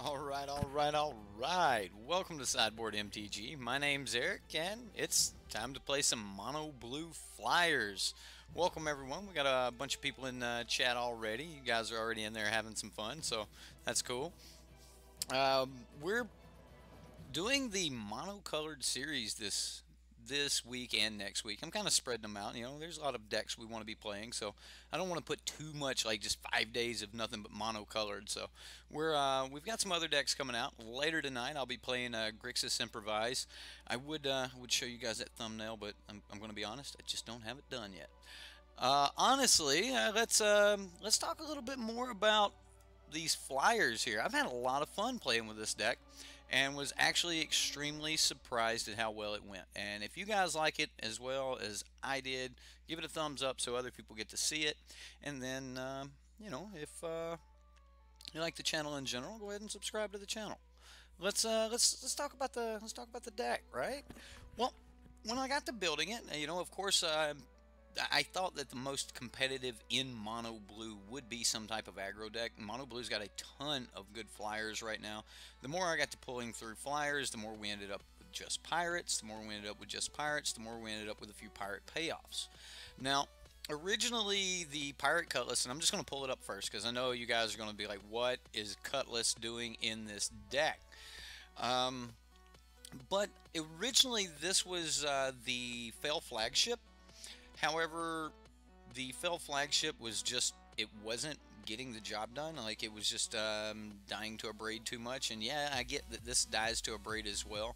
Alright. Welcome to Sideboard MTG. My name's Eric, and it's time to play some Mono Blue Flyers. Welcome, everyone. We got a bunch of people in chat already. You guys are already in there having some fun, so that's cool. We're doing the mono-colored series this week and next week. I'm kind of spreading them out. You know, there's a lot of decks we want to be playing, so I don't want to put too much, like just 5 days of nothing but mono-colored. So we've got some other decks coming out later tonight. I'll be playing Grixis Improvise. I would show you guys that thumbnail, but I'm going to be honest, I just don't have it done yet. Honestly, let's talk a little bit more about these flyers here. I've had a lot of fun playing with this deck and was actually extremely surprised at how well it went. And if you guys like it as well as I did, give it a thumbs up so other people get to see it. And then, you know, if you like the channel in general, go ahead and subscribe to the channel. Let's talk about the deck, right? Well, when I got to building it, you know, of course, I thought that the most competitive in Mono Blue would be some type of aggro deck. Mono Blue's got a ton of good flyers right now. The more I got to pulling through flyers, the more we ended up with just pirates. The more we ended up with just pirates, the more we ended up with a few pirate payoffs. Now, originally the pirate Cutlass, and I'm just going to pull it up first because I know you guys are going to be like, what is Cutlass doing in this deck? But originally this was the Fail flagship. However, the Fell flagship was just, it wasn't getting the job done. Like, it was just dying to a braid too much. And yeah, I get that this dies to a braid as well.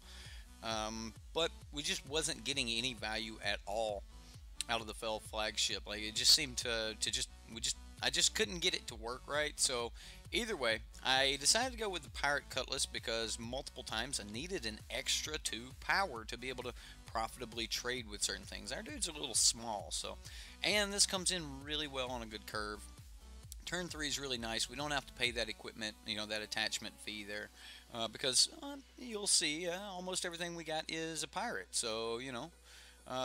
But we just wasn't getting any value at all out of the Fell flagship. Like, it just seemed to I just couldn't get it to work right. So either way, I decided to go with the Pirate Cutlass because multiple times I needed an extra 2 power to be able to profitably trade with certain things. Our dude's a little small, so, and this comes in really well on a good curve. Turn 3 is really nice. We don't have to pay that equipment, you know, that attachment fee there, because you'll see almost everything we got is a pirate. So, you know,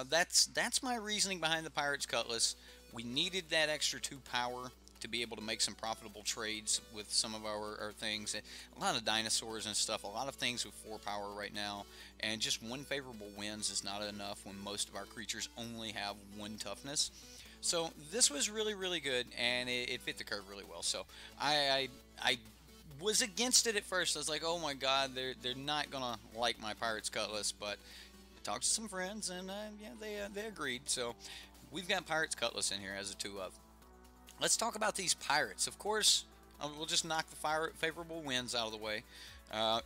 that's my reasoning behind the Pirate's Cutlass. We needed that extra 2 power to be able to make some profitable trades with some of our things. A lot of dinosaurs and stuff, a lot of things with 4 power right now, and just 1 favorable wins is not enough when most of our creatures only have 1 toughness. So this was really good, and it fit the curve really well. So I was against it at first. I was like, oh my god, they're not gonna like my Pirate's Cutlass, but I talked to some friends, and yeah, they agreed. So we've got Pirate's Cutlass in here as a 2 of. Let's talk about these pirates. Of course, we'll just knock the favorable winds out of the way.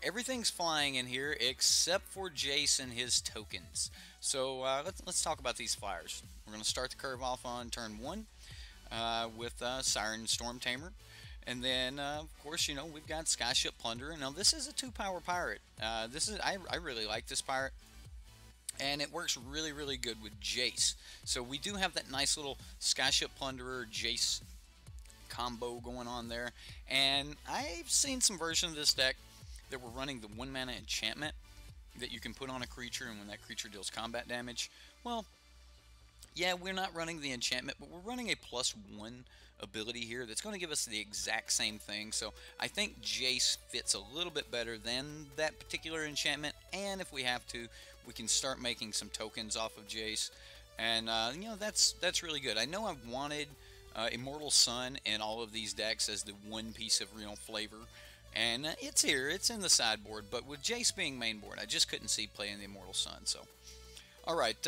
Everything's flying in here except for Jace and his tokens. So let's talk about these flyers. We're going to start the curve off on turn 1 with Siren Storm Tamer. And then, of course, you know, we've got Skyship Plunderer. Now, this is a 2-power pirate. I really like this pirate. And it works really good with Jace. So we do have that nice little Skyship Plunderer Jace combo going on there. And I've seen some version of this deck that were running the 1-mana enchantment that you can put on a creature, and when that creature deals combat damage, well, yeah, we're not running the enchantment, but we're running a +1 ability here that's going to give us the exact same thing. So I think Jace fits a little bit better than that particular enchantment, and if we have to, we can start making some tokens off of Jace, and you know, that's really good. I know I've wanted Immortal Sun in all of these decks as the one piece of real flavor, and it's here, it's in the sideboard, but with Jace being main board, I just couldn't see playing the Immortal Sun. So alright,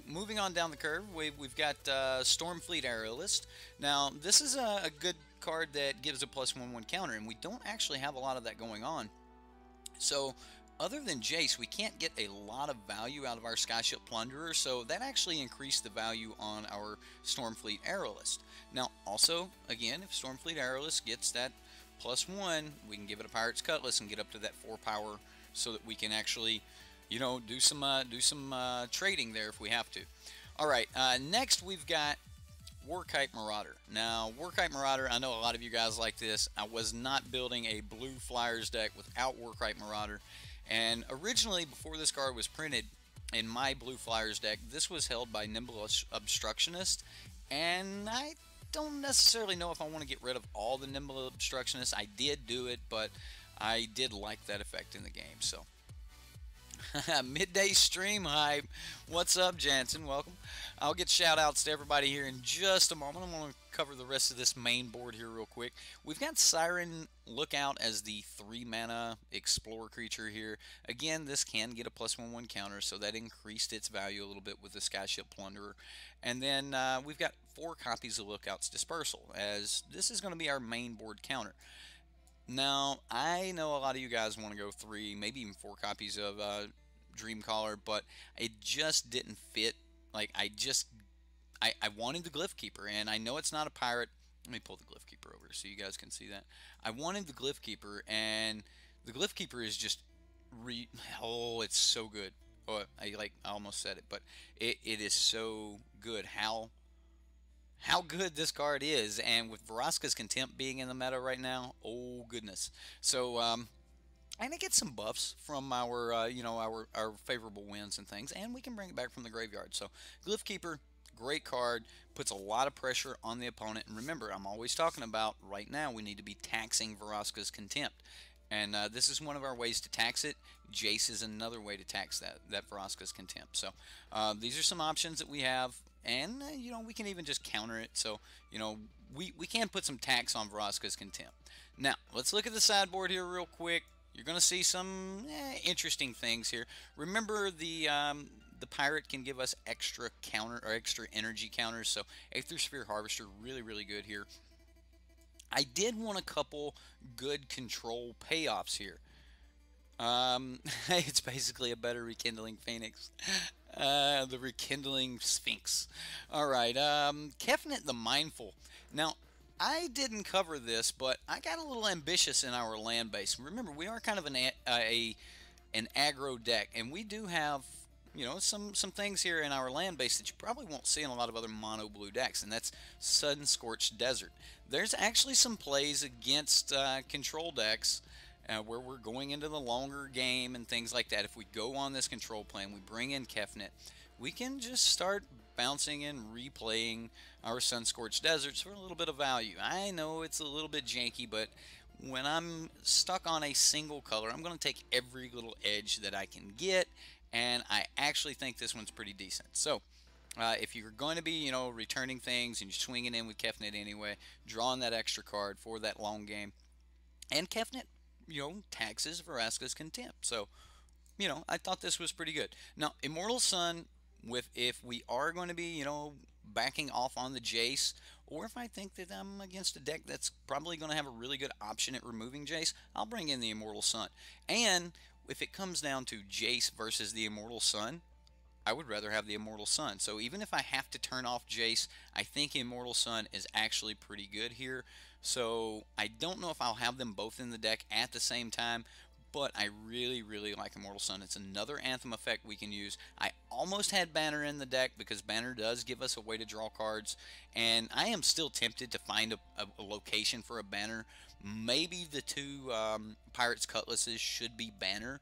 moving on down the curve, we've got Stormfleet Aerialist. Now, this is a good card that gives a +1/1 counter, and we don't actually have a lot of that going on. So, other than Jace, we can't get a lot of value out of our Skyship Plunderer, so that actually increased the value on our Stormfleet Aerialist. Now, also, again, if Stormfleet Aerialist gets that +1, we can give it a Pirate's Cutlass and get up to that 4 power so that we can actually, you know, do some trading there if we have to. Alright, next we've got Warkite Marauder. Now, Warkite Marauder, I know a lot of you guys like this. I was not building a blue Flyers deck without Warkite Marauder. And originally, before this card was printed in my blue Flyers deck, this was held by Nimble Obstructionist. And I don't necessarily know if I want to get rid of all the Nimble Obstructionists. I did do it, but I did like that effect in the game. So midday stream hype. What's up, Jansen? Welcome. I'll get shout outs to everybody here in just a moment. I'm going to cover the rest of this main board here real quick. We've got Siren Lookout as the 3 mana explorer creature here. Again, this can get a +1/1 counter, so that increased its value a little bit with the Skyship Plunderer. And then we've got 4 copies of Lookout's Dispersal, as this is going to be our main board counter. Now, I know a lot of you guys want to go 3, maybe even 4 copies of Dreamcaller, but it just didn't fit. Like, I wanted the Glyph Keeper, and I know it's not a pirate. Let me pull the Glyph Keeper over so you guys can see that. I wanted the Glyph Keeper, and the Glyph Keeper is just oh, it's so good. Oh, I almost said it, but it is so good. How good this card is, and with Vraska's Contempt being in the meta right now, oh goodness. So and it gets some buffs from our our favorable wins and things, and we can bring it back from the graveyard. So Glyph Keeper, great card, puts a lot of pressure on the opponent. And remember, I'm always talking about right now we need to be taxing Vraska's Contempt, and this is one of our ways to tax it. Jace is another way to tax that Vraska's Contempt. So these are some options that we have. And, we can even just counter it. So, we can put some tax on Vraska's Contempt. Now, let's look at the sideboard here real quick. You're going to see some interesting things here. Remember, the pirate can give us extra counter or extra energy counters. So, Aether Sphere Harvester, really, really good here. I did want a couple good control payoffs here. It's basically a better Rekindling Phoenix. The Rekindling Sphinx. Alright, Kefnet the Mindful. Now, I didn't cover this, but I got a little ambitious in our land base. Remember, we are kind of an aggro deck, and we do have, some things here in our land base that you probably won't see in a lot of other mono blue decks, and that's Sun-Scorched Desert. There's actually some plays against control decks where we're going into the longer game and things like that. If we go on this control plan, we bring in Kefnet, we can just start bouncing and replaying our Sun-Scorched Deserts for a little bit of value. I know it's a little bit janky, but when I'm stuck on a single color, I'm going to take every little edge that I can get, and I actually think this one's pretty decent. So if you're going to be, returning things and you're swinging in with Kefnet anyway, drawing that extra card for that long game, and Kefnet taxes Vraska's Contempt. So, I thought this was pretty good. Now, Immortal Sun, if we are going to be, backing off on the Jace, or if I think that I'm against a deck that's probably going to have a really good option at removing Jace, I'll bring in the Immortal Sun. And if it comes down to Jace versus the Immortal Sun, I would rather have the Immortal Sun. So even if I have to turn off Jace, I think Immortal Sun is actually pretty good here. So I don't know if I'll have them both in the deck at the same time, but I really, really like Immortal Sun. It's another Anthem effect we can use. I almost had Banner in the deck because Banner does give us a way to draw cards, and I am still tempted to find a location for a Banner. Maybe the 2 Pirates Cutlasses should be Banner,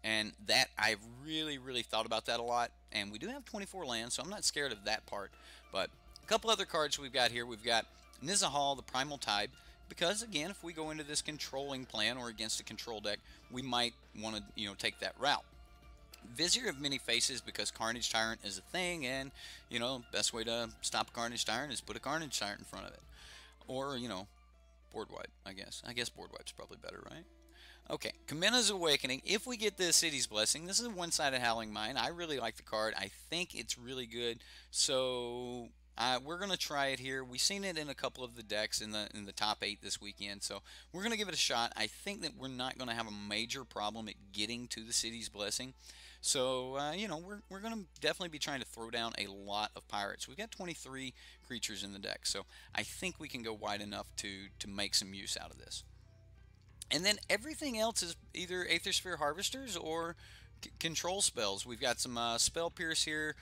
and that I've really, really thought about that a lot. And we do have 24 lands, so I'm not scared of that part. But a couple other cards we've got here. We've got Nizahal, the Primal Tide, because again, if we go into this controlling plan or against a control deck, we might want to, take that route. Vizier of Many Faces, because Carnage Tyrant is a thing, and, best way to stop Carnage Tyrant is put a Carnage Tyrant in front of it. Or, Board Wipe, I guess. I guess Board Wipe's probably better, right? Okay, Kamina's Awakening. If we get the City's Blessing, this is a one-sided Howling Mine. I really like the card. I think it's really good. So we're going to try it here. We've seen it in a couple of the decks in the top 8 this weekend, so we're going to give it a shot. I think that we're not going to have a major problem at getting to the City's Blessing. So, we're going to definitely be trying to throw down a lot of pirates. We've got 23 creatures in the deck, so I think we can go wide enough to make some use out of this. And then everything else is either Aether Sphere Harvesters or control spells. We've got some Spell Pierce here.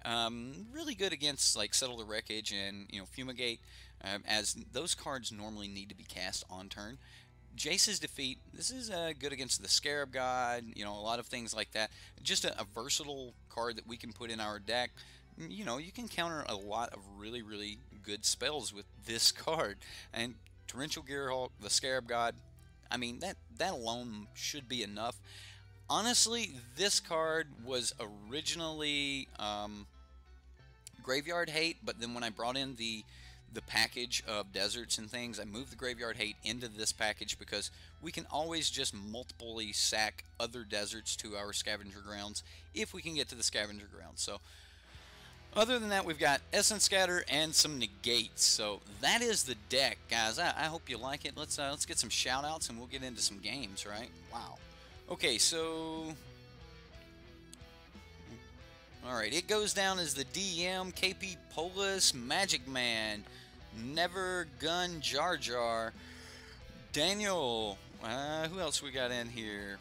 Really good against like Settle the Wreckage and Fumigate, as those cards normally need to be cast on turn. Jace's Defeat, this is good against the Scarab God, a lot of things like that. Just a versatile card that we can put in our deck. You can counter a lot of really, really good spells with this card. And Torrential Gearhulk, the Scarab God, I mean, that alone should be enough. Honestly, this card was originally Graveyard Hate, but then when I brought in the package of deserts and things, I moved the Graveyard Hate into this package because we can always just multiply sack other deserts to our scavenger grounds if we can get to the scavenger grounds. So other than that, we've got Essence Scatter and some negates. So that is the deck, guys. I hope you like it. Let's get some shout outs and we'll get into some games, right? Wow. Okay, so alright, it goes down as the DM, KP Polis, Magic Man, Never Gun Jar Jar, Daniel, who else we got in here?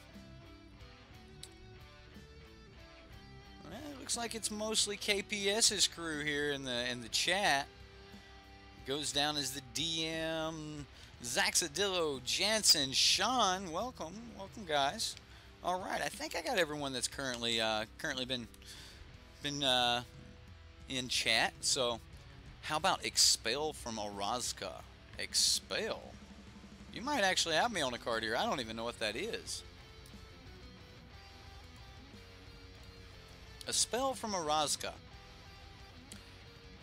Well, it looks like it's mostly KPS's crew here in the chat. Goes down as the DM, Zaxadillo, Jansen, Sean, welcome guys. All right, I think I got everyone that's currently been in chat. So how about Expel from Orazka? Expel. You might actually have me on a card here. I don't even know what that is. A spell from Orazka.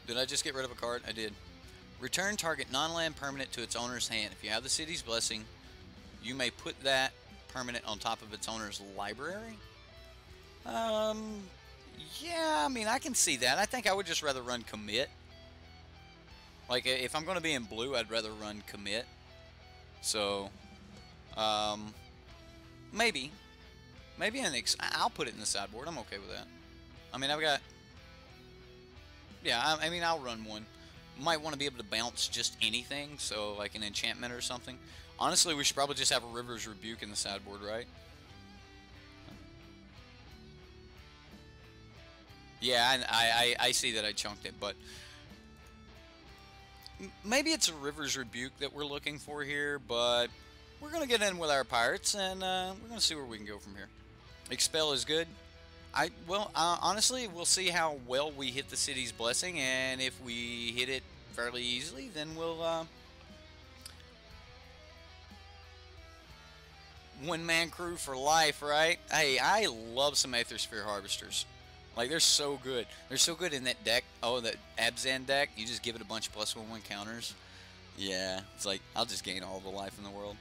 Did I just get rid of a card? I did. Return target non-land permanent to its owner's hand. If you have the city's blessing, you may put that permanent on top of its owner's library. Yeah, I mean, I can see that. I think I would just rather run commit. Like, if I'm going to be in blue, I'd rather run commit. So, maybe I'll put it in the sideboard. I'm okay with that. I mean, I've got, yeah, I mean, I'll run one. Might want to be able to bounce just anything, so like an enchantment or something. Honestly, we should probably just have a River's Rebuke in the sideboard, right? Yeah, I see that I chunked it, but maybe it's a River's Rebuke that we're looking for here, but we're going to get in with our Pirates, and we're going to see where we can go from here. Expel is good. Honestly, we'll see how well we hit the city's blessing, and if we hit it fairly easily, then we'll one-man crew for life, right? Hey, I love some Aethersphere Harvesters. Like, they're so good. They're so good in that deck. Oh, that Abzan deck. You just give it a bunch of +1/1 counters. Yeah, it's like, I'll just gain all the life in the world.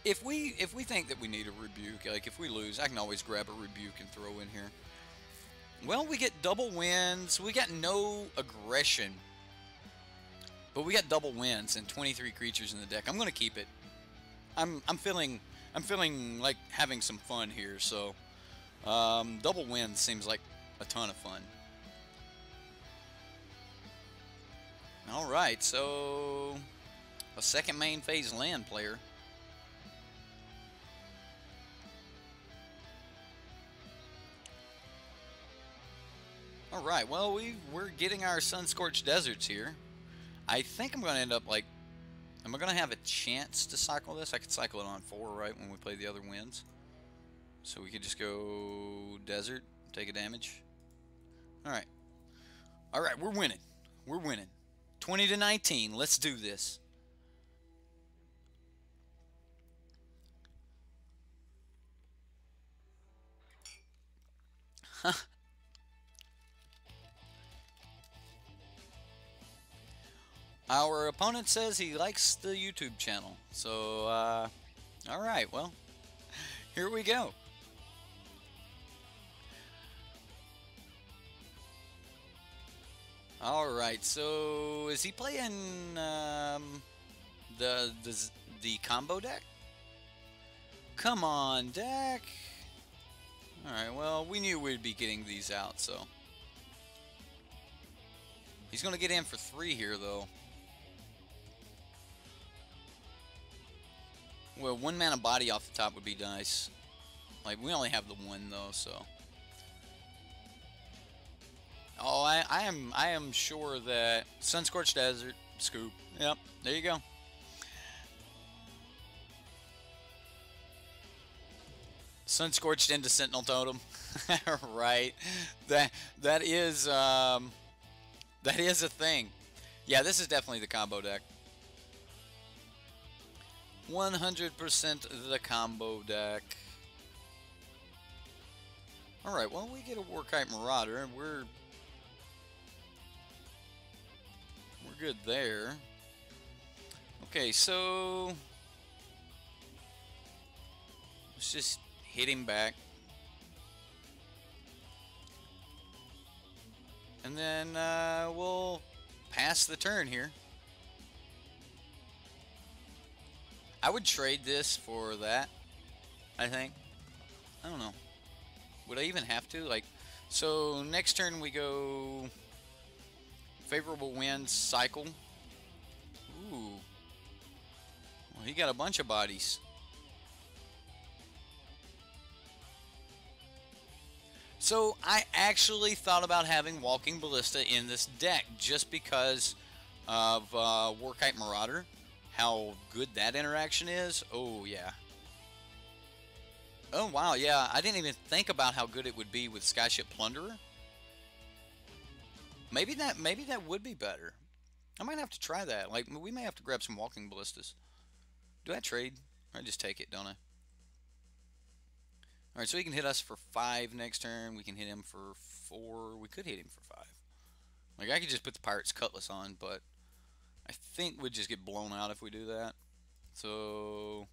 If we think that we need a Rebuke, like if we lose, I can always grab a Rebuke and throw in here. Well, we get double wins. We got no aggression, but we got double wins and 23 creatures in the deck. I'm gonna keep it. I'm feeling like having some fun here. So double wins seems like a ton of fun. All right, so a second main phase land player. Alright, well, we're getting our Sun-Scorched Deserts here. I think I'm going to end up, like, am I going to have a chance to cycle this? I could cycle it on 4, right, when we play the other wins. So we could just go Desert, take a damage. Alright. Alright, we're winning. We're winning. 20-19, let's do this. Huh. Our opponent says he likes the YouTube channel. So, alright, well, here we go. Alright, so is he playing the combo deck? Come on, deck. Alright, well, we knew we'd be getting these out, so. He's going to get in for 3 here, though. Well, 1 mana body off the top would be nice. Like, we only have the 1 though, so. Oh, I am sure that Sun-Scorched Desert, scoop. Yep, there you go. Sun-Scorched into Sentinel Totem. Right. That is a thing. Yeah, this is definitely the combo deck. 100% the combo deck. Alright, well, we get a Warkite Marauder, and we're good there. Okay, so let's just hit him back. And then we'll pass the turn here. I would trade this for that, I think. I don't know. Would I even have to? Like, so next turn we go favorable winds, cycle. Ooh. Well, he got a bunch of bodies. So I actually thought about having Walking Ballista in this deck just because of Warkite Marauder. How good that interaction is. Oh, yeah. Oh, wow, yeah. I didn't even think about how good it would be with Skyship Plunderer. Maybe that would be better. I might have to try that. Like, we may have to grab some Walking Ballistas. Do I trade? Or I just take it, don't I? Alright, so he can hit us for 5 next turn. We can hit him for 4. We could hit him for 5. Like, I could just put the Pirate's Cutlass on, but I think we'd just get blown out if we do that. So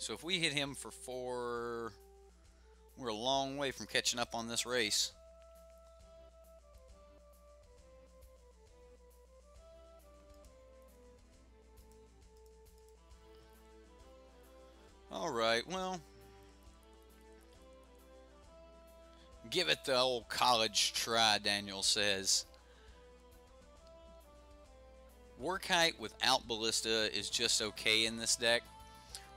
if we hit him for 4, we're a long way from catching up on this race. Alright, well, give it the old college try, Daniel says. Warkite without Ballista is just okay in this deck.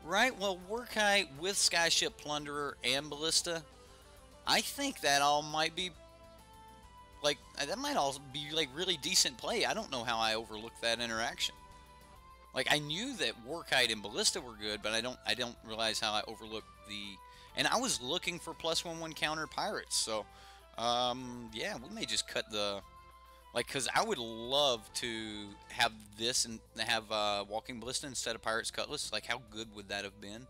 Right, well, Warkite with Skyship Plunderer and Ballista, I think that all might be, like, that might all be, like, really decent play. I don't know how I overlooked that interaction. Like, I knew that Warkite and Ballista were good, but I don't realize how I overlooked the... And I was looking for +1/+1 counter pirates, so, yeah, we may just cut the... Like, because I would love to have this and have Walking Ballista instead of Pirate's Cutlass. Like, how good would that have been?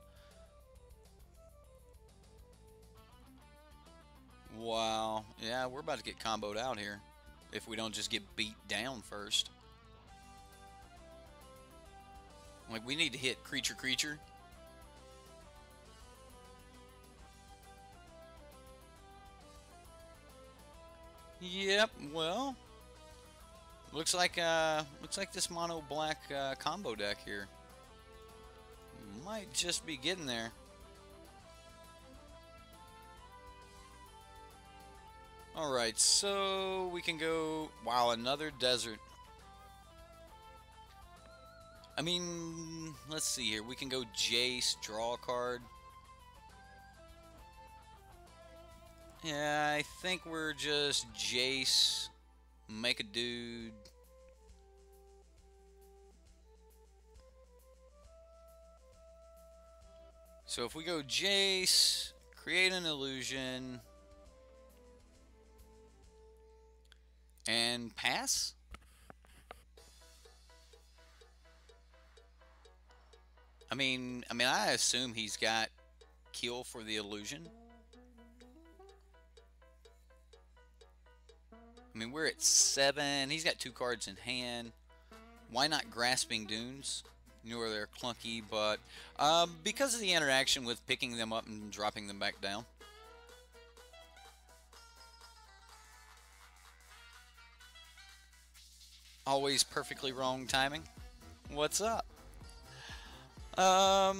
Wow. Yeah, we're about to get comboed out here if we don't just get beat down first. Like, we need to hit creature. Yep, well, looks like this mono black combo deck here might just be getting there. Alright, so we can go... Wow, another desert. I mean, let's see here. We can go Jace, draw a card. Yeah, I think we're just Jace, make a dude. So if we go Jace, create an illusion, and pass? I mean, I assume he's got kill for the illusion. I mean, we're at 7. He's got 2 cards in hand. Why not Grasping Dunes? You know, they're clunky, but because of the interaction with picking them up and dropping them back down. Always perfectly wrong timing. What's up? Well,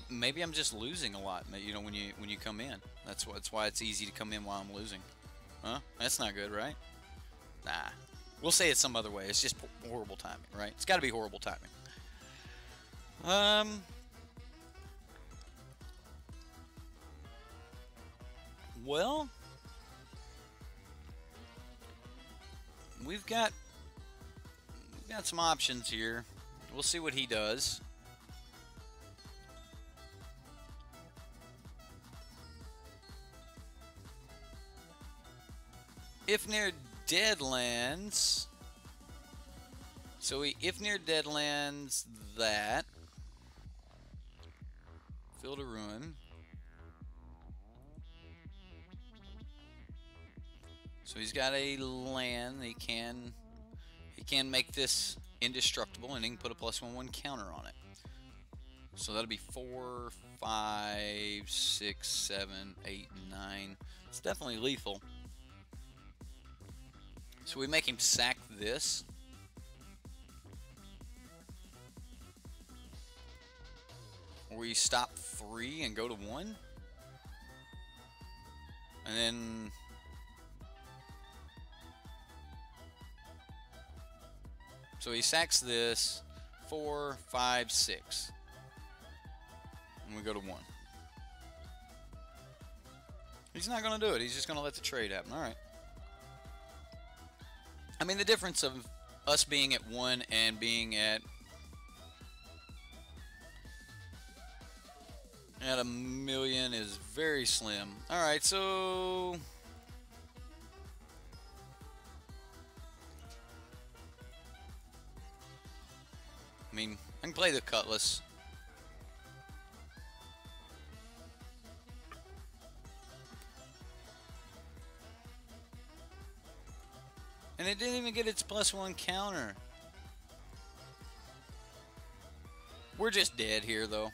maybe I'm just losing a lot. You know, when you come in, that's why it's easy to come in while I'm losing. Huh? That's not good, right? Nah. We'll say it some other way. It's just horrible timing, right? It's got to be horrible timing. Well, we've got some options here. We'll see what he does. If near Deadlands, So we if near deadlands that. Field of Ruin. So he's got a land. He can make this indestructible, and he can put a +1/+1 counter on it. So that'll be 4, 5, 6, 7, 8, 9. It's definitely lethal. So we make him sack this. Or we stop 3 and go to 1. And then so he sacks this 4, 5, 6. And we go to 1. He's not going to do it. He's just going to let the trade happen. All right. I mean, the difference of us being at 1 and being at a million is very slim. All right, so I mean, I can play the Cutlass. And it didn't even get its +1 counter. We're just dead here, though.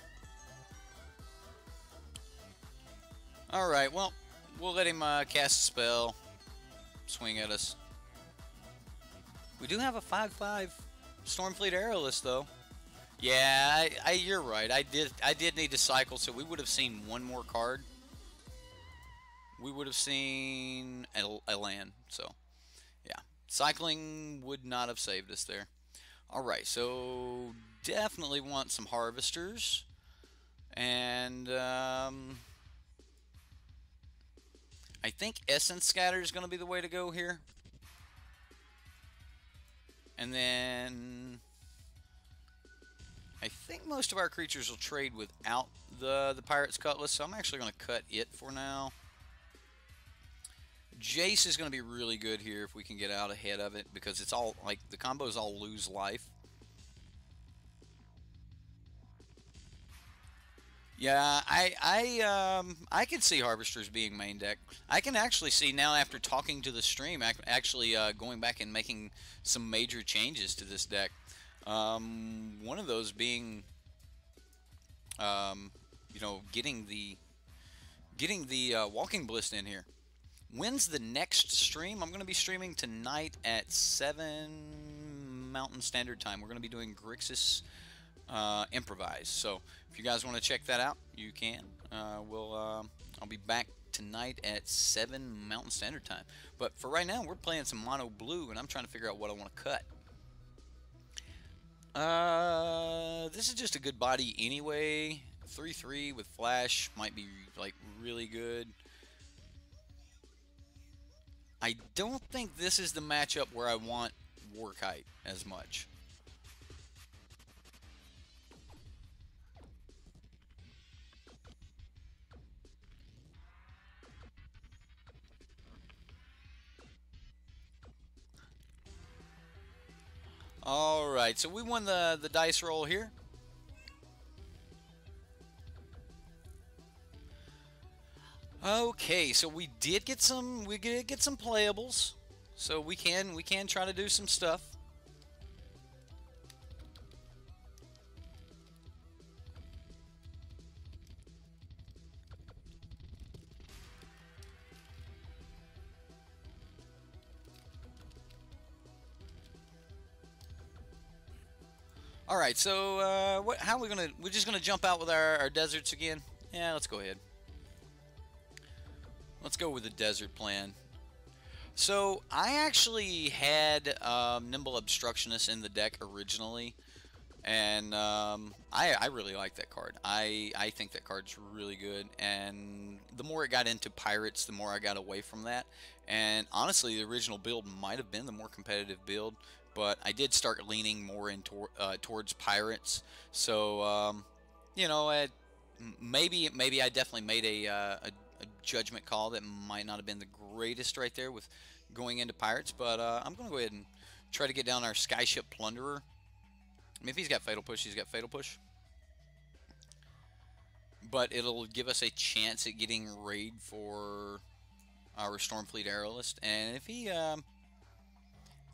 Alright, well, we'll let him cast a spell. Swing at us. We do have a 5/5 Stormfleet Aerolist, though. Yeah, you're right. I did need to cycle, so we would have seen one more card. We would have seen a land, so yeah. Cycling would not have saved us there. Alright, so definitely want some Harvesters. And I think Essence Scatter is going to be the way to go here. And then I think most of our creatures will trade without the Pirate's Cutlass, so I'm actually going to cut it for now. Jace is going to be really good here if we can get out ahead of it, because it's all, like, the combos all lose life. Yeah, I can see Harvesters being main deck. I can actually see now, after talking to the stream, actually going back and making some major changes to this deck. One of those being, you know, getting the Walking Bliss in here. When's the next stream? I'm going to be streaming tonight at 7 Mountain Standard Time. We're going to be doing Grixis Improvise. So if you guys want to check that out, you can. I'll be back tonight at 7 Mountain Standard Time. But for right now, we're playing some Mono Blue, and I'm trying to figure out what I want to cut. This is just a good body anyway. 3/3 with Flash might be like really good. I don't think this is the matchup where I want Warkite as much. Alright, so we won the dice roll here. Okay, so we did get some playables. So we can try to do some stuff. All right, so how are we gonna? We're just gonna jump out with our deserts again. Yeah, let's go ahead. Let's go with the desert plan. So I actually had Nimble Obstructionist in the deck originally, and I really like that card. I think that card's really good, and the more it got into pirates, the more I got away from that. And honestly, the original build might have been the more competitive build, but I did start leaning more towards pirates. So you know, maybe I definitely made a judgment call that might not have been the greatest right there with going into pirates, but I'm going to go ahead and try to get down our Skyship Plunderer. I mean, if he's got Fatal Push, he's got Fatal Push. But it'll give us a chance at getting raid for our Stormfleet Aerialist. And if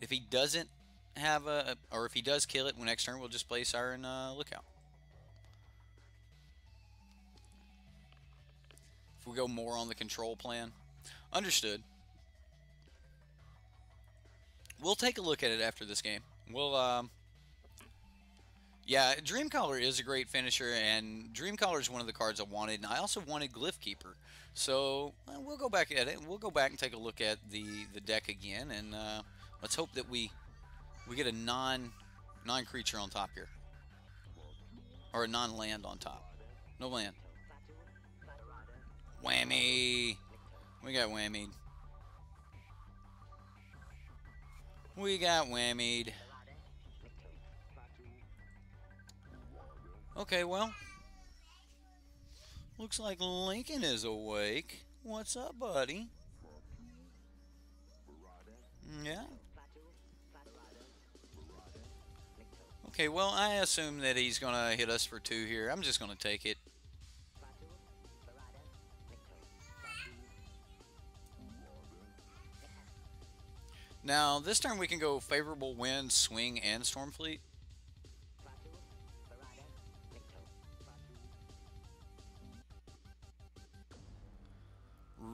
he doesn't have a, or if he does kill it, next turn we'll just play Siren Lookout. If we go more on the control plan, understood. We'll take a look at it after this game. We'll yeah, Dreamcaller is a great finisher, and Dreamcaller is one of the cards I wanted, and I also wanted Glyph Keeper. So we'll go back at it. We'll go back and take a look at the deck again, and let's hope that we get a non-creature on top here, or a non-land on top. No land. Whammy! We got whammied. We got whammied. Okay, well, looks like Lincoln is awake. What's up, buddy? Yeah. Okay, well, I assume that he's going to hit us for 2 here. I'm just going to take it. Now, this turn we can go Favorable Wind, Swing, and Stormfleet.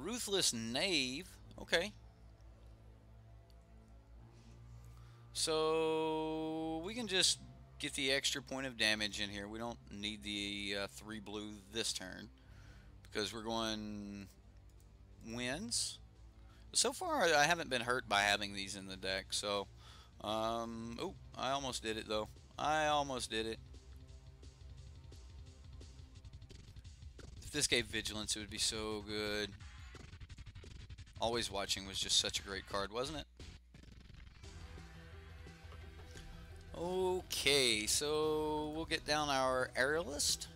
Ruthless Knave. Okay. So we can just get the extra point of damage in here. We don't need the 3 blue this turn because we're going winds. So far, I haven't been hurt by having these in the deck. So, oh, I almost did it though. I almost did it. If this gave Vigilance, it would be so good. Always Watching was just such a great card, wasn't it? Okay, so we'll get down our Aerialist.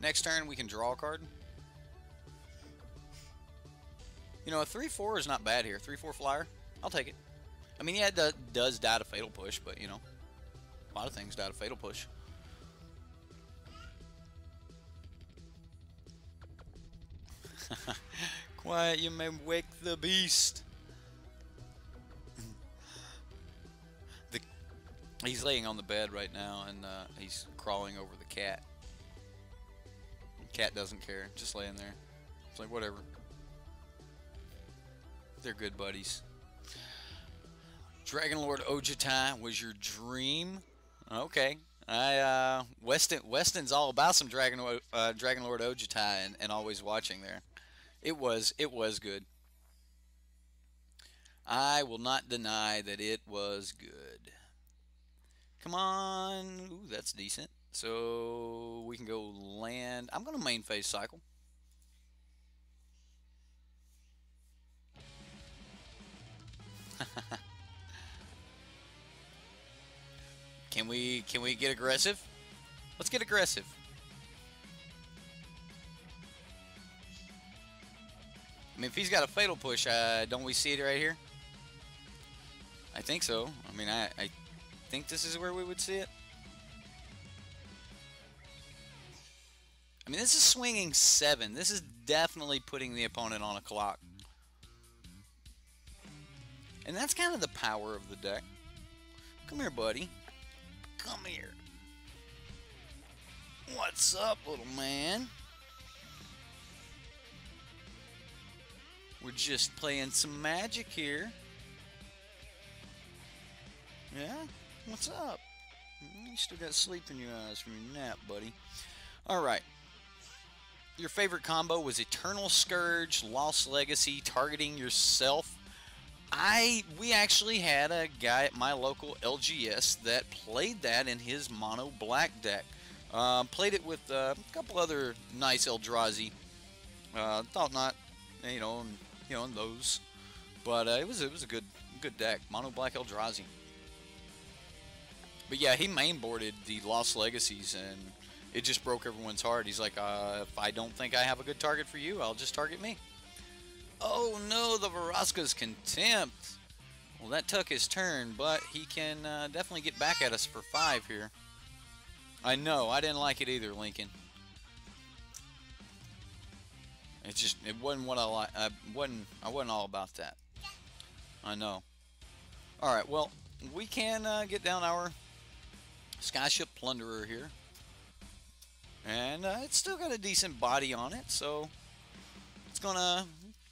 Next turn, we can draw a card. You know, a 3/4 is not bad here. 3/4 flyer, I'll take it. I mean, yeah, it does die to Fatal Push, but, you know, a lot of things die to Fatal Push. Quiet, you may wake the beast. He's laying on the bed right now, and he's crawling over the cat. Cat doesn't care, just laying there. It's like, whatever. They're good buddies. Dragon Lord Ojutai was your dream? Okay. Weston's all about some Dragon Lord Ojutai and Always Watching there. It was good. I will not deny that it was good. Come on. Ooh, that's decent. So we can go land. I'm going to main phase cycle. Can we get aggressive? Let's get aggressive. I mean, if he's got a Fatal Push, don't we see it right here? I think so. I mean, I think this is where we would see it. I mean, this is swinging 7. This is definitely putting the opponent on a clock. And that's kind of the power of the deck. Come here, buddy. Come here. What's up, little man? We're just playing some Magic here. Yeah? What's up? You still got sleep in your eyes from your nap, buddy. Alright. Your favorite combo was Eternal Scourge, Lost Legacy, targeting yourself. We actually had a guy at my local LGS that played that in his mono black deck. Played it with a couple other nice Eldrazi. Thought not, you know, in those, but it was a good deck, mono black Eldrazi. But yeah, he mainboarded the Lost Legacies, and it just broke everyone's heart. He's like, if I don't think I have a good target for you, I'll just target me. Oh no, the Vraska's Contempt. Well, that took his turn, but he can definitely get back at us for 5 here. I know, I didn't like it either, Lincoln. It wasn't what I like. I wasn't all about that. I know. All right, well, we can get down our Skyship Plunderer here, and it's still got a decent body on it, so it's gonna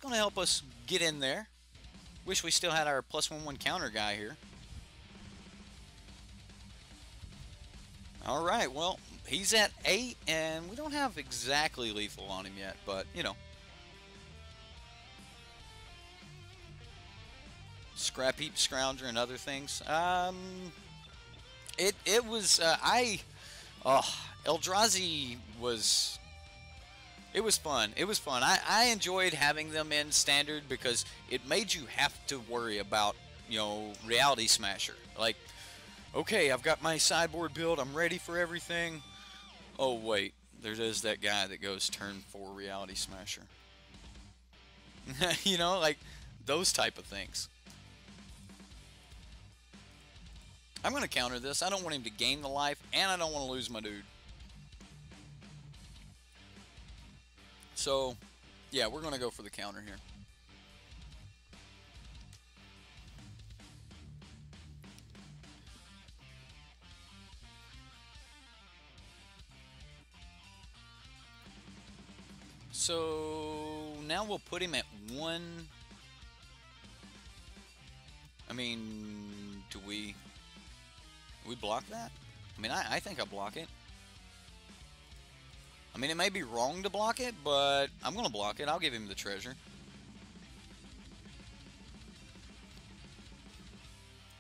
help us get in there. Wish we still had our +1/1 counter guy here. All right, well, he's at 8, and we don't have exactly lethal on him yet, but, you know. Scrap Heap Scrounger and other things. It was, Eldrazi was, it was fun. It was fun. I enjoyed having them in Standard because it made you have to worry about, you know, Reality Smasher. Like, okay, I've got my sideboard build. I'm ready for everything. Oh, wait. There is that guy that goes turn 4 Reality Smasher. You know, like those type of things. I'm going to counter this. I don't want him to gain the life, and I don't want to lose my dude. So, yeah, we're going to go for the counter here. So, now we'll put him at 1. I mean, do we block that? I mean, I think I block it. I mean, it may be wrong to block it, but I'm going to block it. I'll give him the treasure.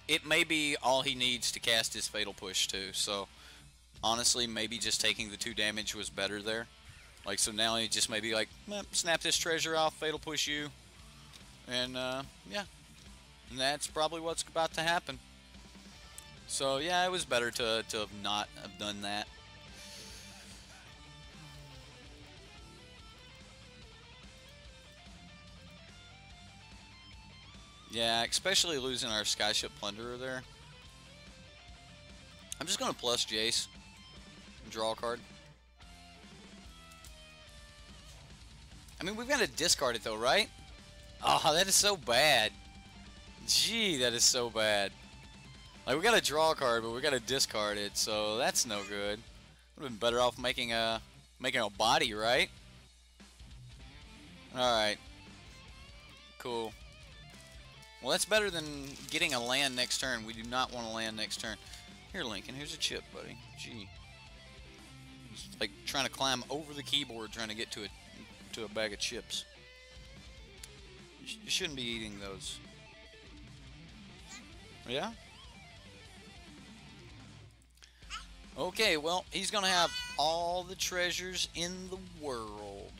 It may be all he needs to cast his Fatal Push, too. So, honestly, maybe just taking the 2 damage was better there. Like, so now he just maybe like, snap this treasure off, Fatal Push you. And, yeah. And that's probably what's about to happen. So, yeah, it was better to not have done that. Yeah, especially losing our Skyship Plunderer there. I'm just going to plus Jace. Draw a card. I mean, we've got to discard it though, right? Oh, that is so bad. Gee, that is so bad. Like, we got to draw a card, but we got to discard it, so that's no good. Would have been better off making a body, right? All right. Cool. Well, that's better than getting a land next turn. We do not want to land next turn. Here, Lincoln, here's a chip, buddy. Gee. It's like trying to climb over the keyboard trying to get to a bag of chips. You shouldn't be eating those. Yeah? Okay, well, he's going to have all the treasures in the world.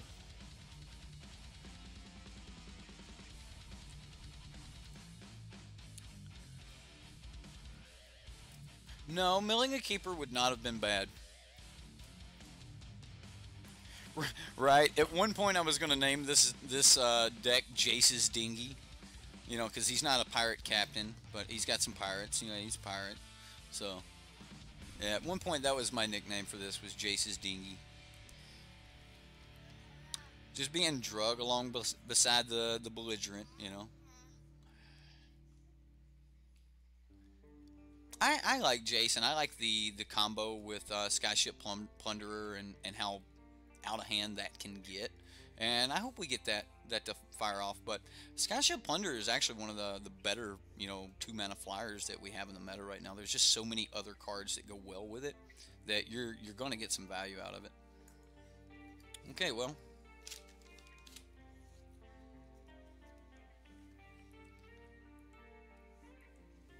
No, milling a keeper would not have been bad. Right. At one point, I was going to name this deck Jace's Dinghy. You know, because he's not a pirate captain, but he's got some pirates. You know, he's a pirate. So, yeah, at one point, that was my nickname for this, was Jace's Dinghy. Just being drug along beside the belligerent, you know. I like Jason. I like the combo with Skyship Plunderer and how out of hand that can get. And I hope we get that to fire off. But Skyship Plunderer is actually one of the better, you know, 2-mana flyers that we have in the meta right now. There's just so many other cards that go well with it that you're going to get some value out of it. Okay, well.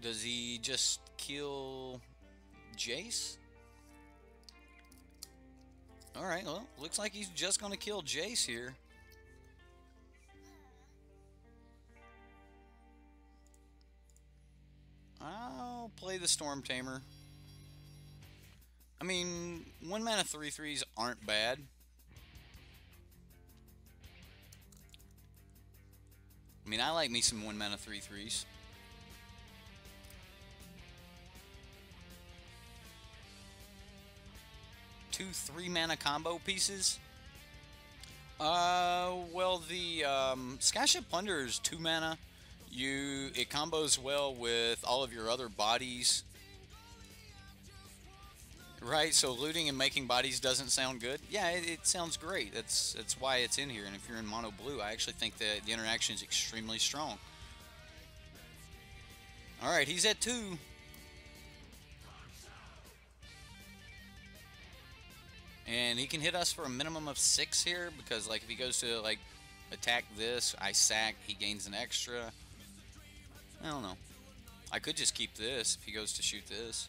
Does he just kill Jace? Alright, well, looks like he's just going to kill Jace here. I'll play the Storm Tamer. I mean, 1-mana 3/3s aren't bad. I mean, I like me some 1-mana 3/3s. 2 3-mana combo pieces. Well, the Skyship Plunder is 2 mana. It combos well with all of your other bodies. Right, so looting and making bodies doesn't sound good. Yeah, it sounds great. That's why it's in here. And if you're in mono blue, I actually think that the interaction is extremely strong. All right, he's at 2. And he can hit us for a minimum of 6 here, because like if he goes to like attack this, I sack, he gains an extra. I don't know. I could just keep this if he goes to shoot this.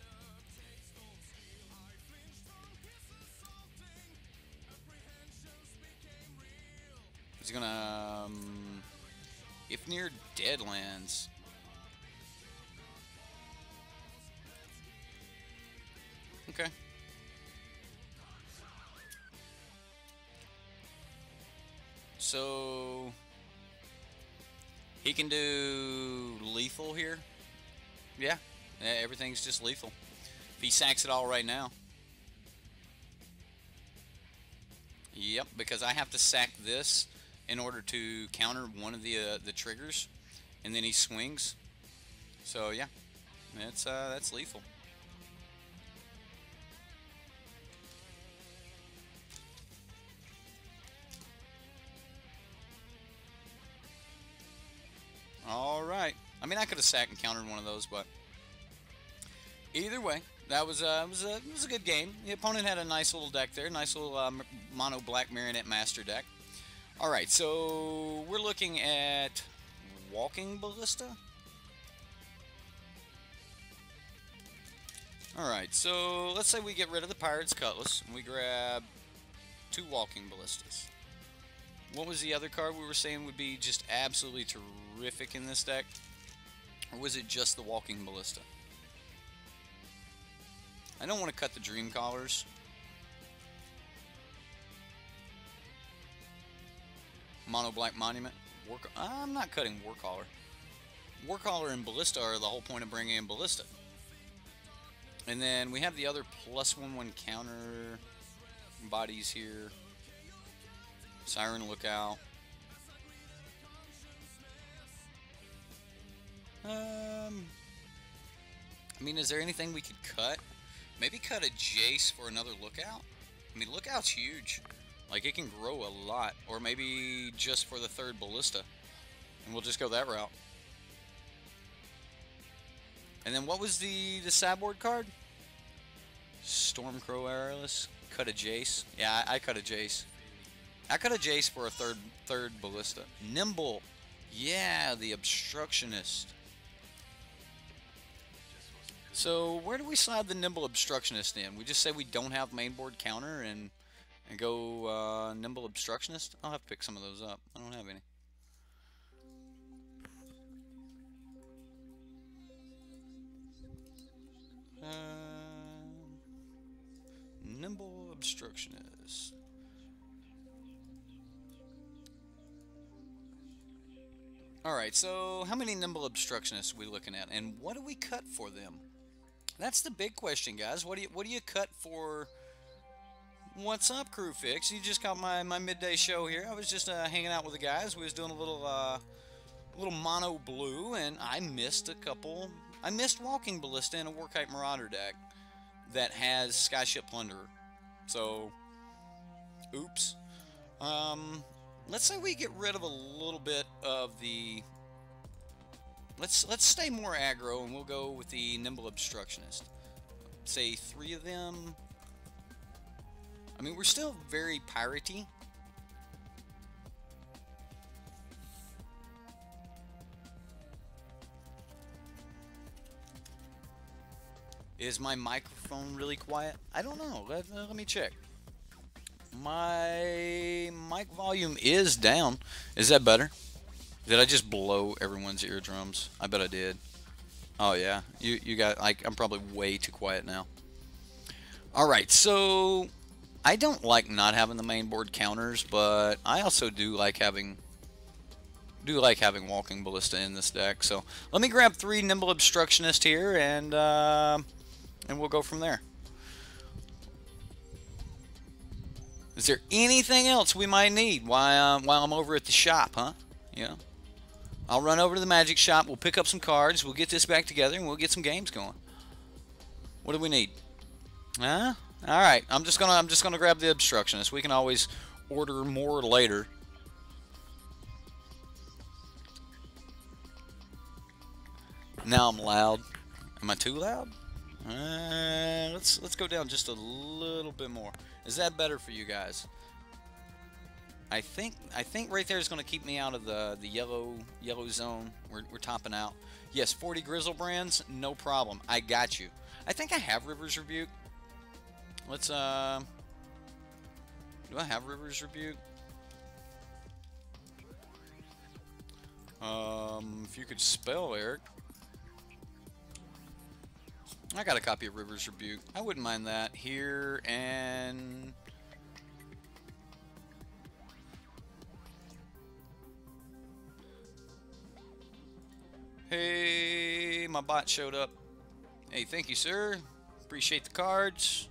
He's gonna if near Deadlands. Okay. So he can do lethal here. Yeah, everything's just lethal. If he sacks it all right now. Yep, because I have to sack this in order to counter one of the triggers, and then he swings. So yeah, that's lethal. All right. I mean, I could have sacked and countered one of those, but either way, that was a good game. The opponent had a nice little deck there, nice little mono black Marionette Master deck. All right, so we're looking at Walking Ballista. All right, so let's say we get rid of the Pirate's Cutlass and we grab 2 Walking Ballistas. What was the other card we were saying would be just absolutely terrific in this deck? Or was it just the Walking Ballista? I don't want to cut the Dream Collars. Mono Black Monument. I'm not cutting Warcaller. Warcaller and Ballista are the whole point of bringing in Ballista. And then we have the other +1/1 counter bodies here. Siren Lookout. I mean, is there anything we could cut? Maybe cut a Jace for another Lookout? I mean, Lookout's huge. Like, it can grow a lot. Or maybe just for the 3rd Ballista. And we'll just go that route. And then what was the Sideboard card? Stormcrow Arrowless. Cut a Jace. Yeah, I cut a Jace. I cut a Jace for a third Ballista. Nimble. Yeah, the Obstructionist. So where do we slide the Nimble Obstructionist in? We just say we don't have mainboard counter and go Nimble Obstructionist? I'll have to pick some of those up. I don't have any. Nimble Obstructionist. Alright, so how many Nimble Obstructionists are we looking at? And what do we cut for them? That's the big question, guys. What do you cut for? What's up, Crew Fix? You just got my midday show here. I was just hanging out with the guys. We was doing a little mono blue, and I missed a couple. I missed Walking Ballista in a Warkite Marauder deck that has Skyship Plunderer. So, oops. Let's say we get rid of a little bit of the. Let's stay more aggro, and we'll go with the Nimble Obstructionist. Say 3 of them. I mean, we're still very piratey. Is my microphone really quiet? I don't know. Let me check. My mic volume is down. Is that better? Did I just blow everyone's eardrums? I bet I did. Oh yeah, you got, like, I'm probably way too quiet now. Alright, so I don't like not having the main board counters, but I also do like having Walking Ballista in this deck. So let me grab 3 Nimble Obstructionist here, and we'll go from there. Is there anything else we might need while I'm over at the shop, huh? You know, I'll run over to the magic shop. We'll pick up some cards. We'll get this back together, and we'll get some games going. What do we need? Huh? All right. I'm just gonna grab the obstructionist. We can always order more later. Now I'm loud. Am I too loud? Let's go down just a little bit more. Is that better for you guys? I think right there is going to keep me out of the yellow zone. We're topping out. Yes, 40 Grizzle brands, no problem. I got you. I think I have Rivers Rebuke. Let's do I have Rivers Rebuke? If you could spell, Eric. I got a copy of Rivers Rebuke. I wouldn't mind that here. And hey, my bot showed up. Hey, thank you, sir. Appreciate the cards.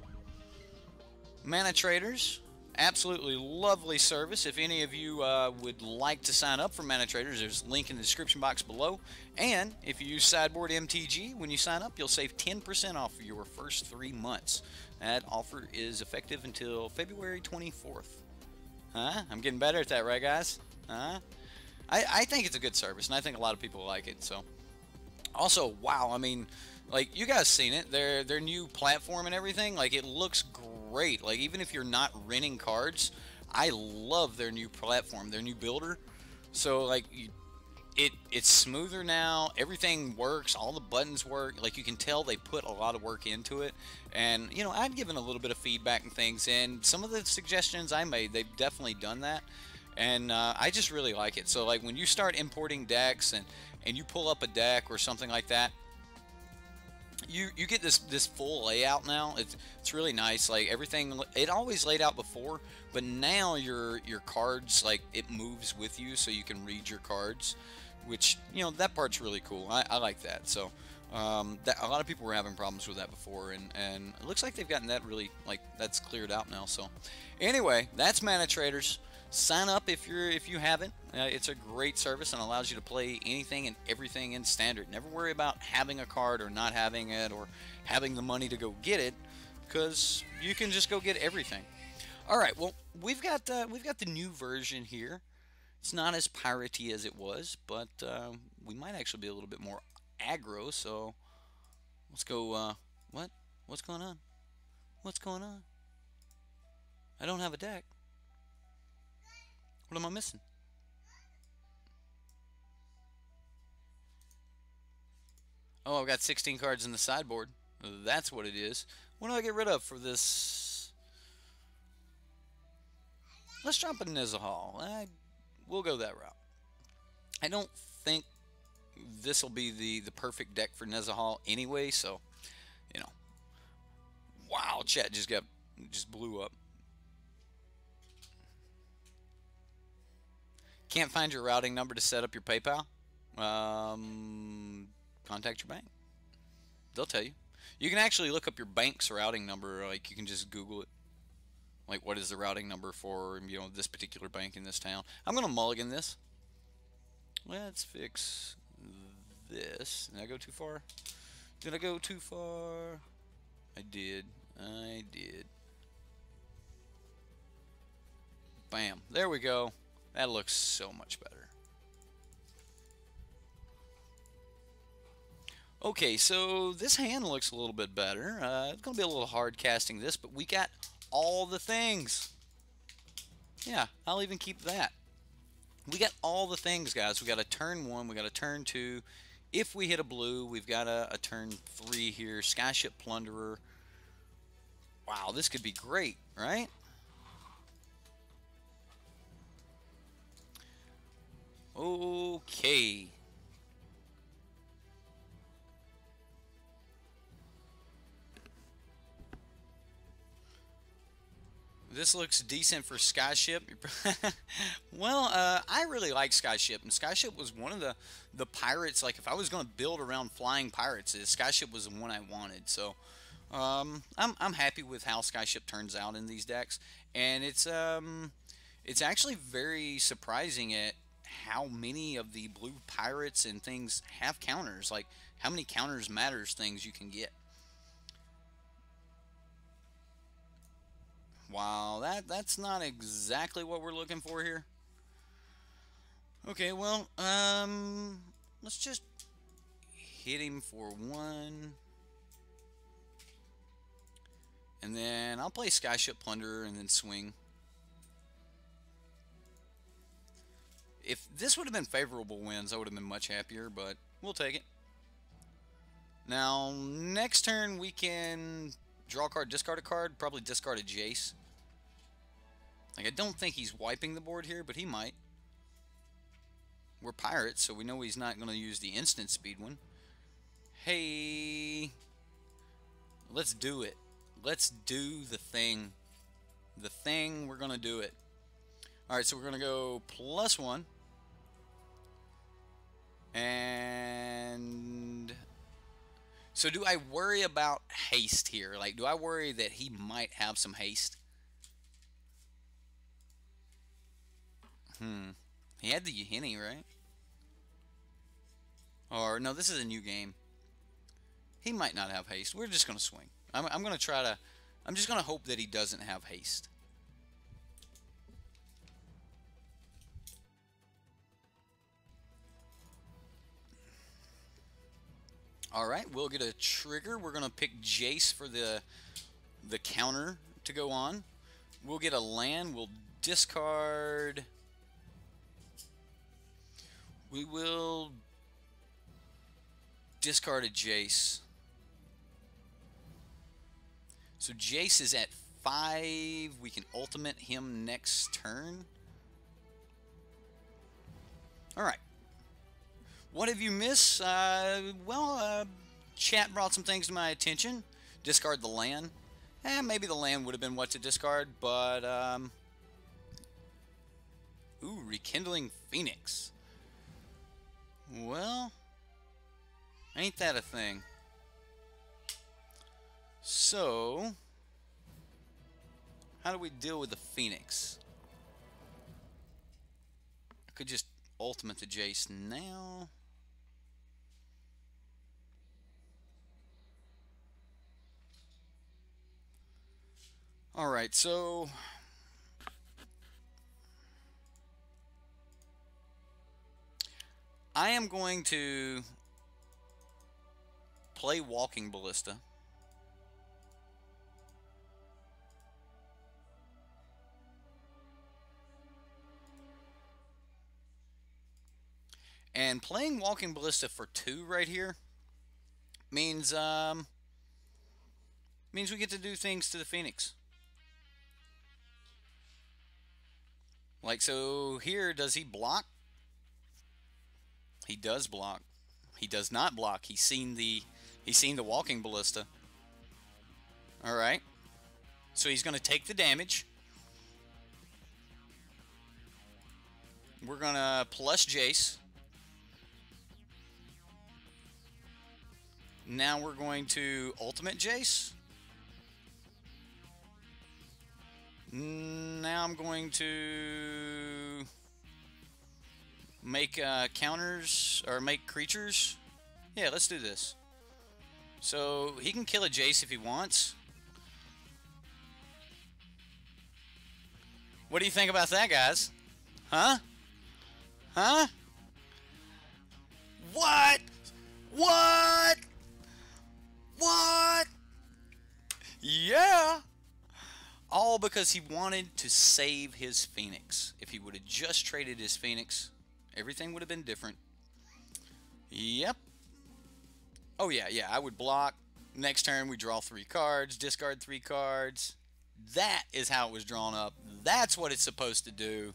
Manatraders, absolutely lovely service. If any of you would like to sign up for Manatraders, there's a link in the description box below. And if you use Sideboard MTG, when you sign up, you'll save 10% off for your first 3 months. That offer is effective until February 24th. Huh? I'm getting better at that, right, guys? Huh? I think it's a good service, and I think a lot of people like it. So, also, wow, I mean, like, you guys seen it, their new platform and everything, like, it looks great. Like, even if you're not renting cards, I love their new platform, their new builder. So, like, it's smoother now, everything works, all the buttons work. Like, you can tell they put a lot of work into it. And, you know, I've given a little bit of feedback and things, and some of the suggestions I made, they've definitely done that. And I just really like it. So, like, when you start importing decks and you pull up a deck or something like that, you get this full layout now. It's really nice. Like, everything, it always laid out before, but now your cards, like, it moves with you, so you can read your cards, which, you know, that part's really cool. I like that. So that a lot of people were having problems with that before, and it looks like they've gotten that really, like, that's cleared out now. So anyway, that's Manatraders. Sign up if you haven't. It's a great service and allows you to play anything and everything in standard. Never worry about having a card or not having it or having the money to go get it, because you can just go get everything. All right, well, we've got the new version here. It's not as piratey as it was, but we might actually be a little bit more aggro. So let's go. What's going on? What's going on? I don't have a deck. What am I missing? Oh, I've got 16 cards in the sideboard. That's what it is. What do I get rid of for this? Let's drop a Nizahal. We'll go that route. I don't think this will be the perfect deck for Nizahal anyway, so, you know. Wow, chat just blew up. Can't find your routing number to set up your PayPal? Contact your bank. They'll tell you. You can actually look up your bank's routing number. Like, you can just Google it. Like, what is the routing number for, you know, this particular bank in this town? I'm going to mulligan this. Let's fix this. Did I go too far? Did I go too far? I did. I did. Bam. There we go. That looks so much better. Okay, so this hand looks a little bit better. It's going to be a little hard casting this, but we got all the things. Yeah, I'll even keep that. We got all the things, guys. We got a turn 1, we got a turn 2. If we hit a blue, we've got a turn 3 here. Skyship Plunderer. Wow, this could be great, right? Okay. This looks decent for Skyship. Well, I really like Skyship, and Skyship was one of the pirates. Like, if I was going to build around flying pirates, Skyship was the one I wanted. So I'm happy with how Skyship turns out in these decks. and it's actually very surprising at how many of the blue pirates and things have counters. Like how many counters matters things you can get. Wow, that's not exactly what we're looking for here. Okay, well, let's just hit him for 1. And then I'll play Skyship Plunderer and then swing. If this would have been favorable wins, I would have been much happier, but we'll take it. Now, next turn we can draw a card, discard a card, probably discard a Jace. Like, I don't think he's wiping the board here, but he might. We're pirates, so we know he's not going to use the instant speed one. Hey, let's do it. Let's do the thing. The thing, we're going to do it. Alright, so we're going to go +1. And so do I worry about haste here? Like, do I worry that he might have some haste? He had the Yahenni, right? Or, no, this is a new game. He might not have haste. We're just going to swing. I'm going to try to... I'm just going to hope that he doesn't have haste. Alright, we'll get a trigger. We're going to pick Jace for the counter to go on. We'll get a land. We'll discard... We will discard a Jace. So Jace is at 5. We can ultimate him next turn. Alright. What have you missed? Chat brought some things to my attention. Discard the land. Maybe the land would have been what to discard, but... Ooh, Rekindling Phoenix. Well, ain't that a thing? So, how do we deal with the Phoenix? I could just ultimate the Jace now. Alright, so... I am going to play Walking Ballista. And playing Walking Ballista for 2 right here means we get to do things to the Phoenix. Like, so here, does he block? He does block. He does not block. He's seen the Walking Ballista. All right. So he's going to take the damage. We're going to plus Jace. Now we're going to ultimate Jace. Now I'm going to make counters, or make creatures. Yeah, let's do this. So he can kill a Jace if he wants. What do you think about that, guys? Huh? Huh? What? What? What? Yeah. All because he wanted to save his Phoenix. If he would have just traded his Phoenix, everything would have been different. Yep. Oh, yeah, I would block. Next turn, we draw 3 cards, discard 3 cards. That is how it was drawn up. That's what it's supposed to do.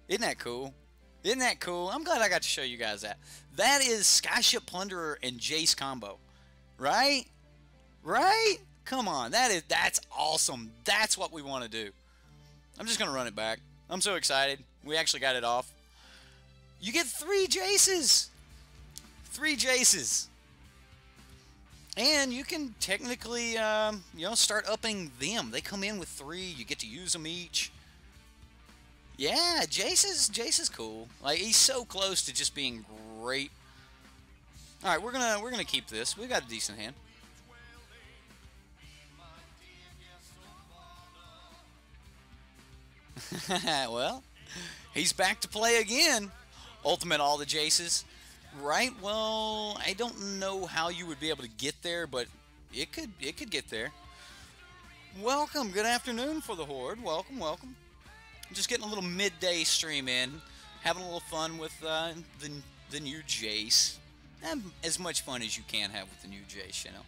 Isn't that cool? Isn't that cool? I'm glad I got to show you guys that. That is Skyship Plunderer and Jace combo. Right? Right? Come on. That's awesome. That's what we want to do. I'm just going to run it back. I'm so excited. We actually got it off. You get 3 Jaces. 3 Jaces. And you can technically, start upping them. They come in with 3. You get to use them each. Yeah, Jace is cool. Like, he's so close to just being great. All right, we're gonna keep this. We got a decent hand. Well, he's back to play again. Ultimate all the Jaces. Right? Well, I don't know how you would be able to get there, but it could get there. Welcome. Good afternoon for the Horde. Welcome, welcome. Just getting a little midday stream in, having a little fun with the new Jace. And as much fun as you can have with the new Jace, you know.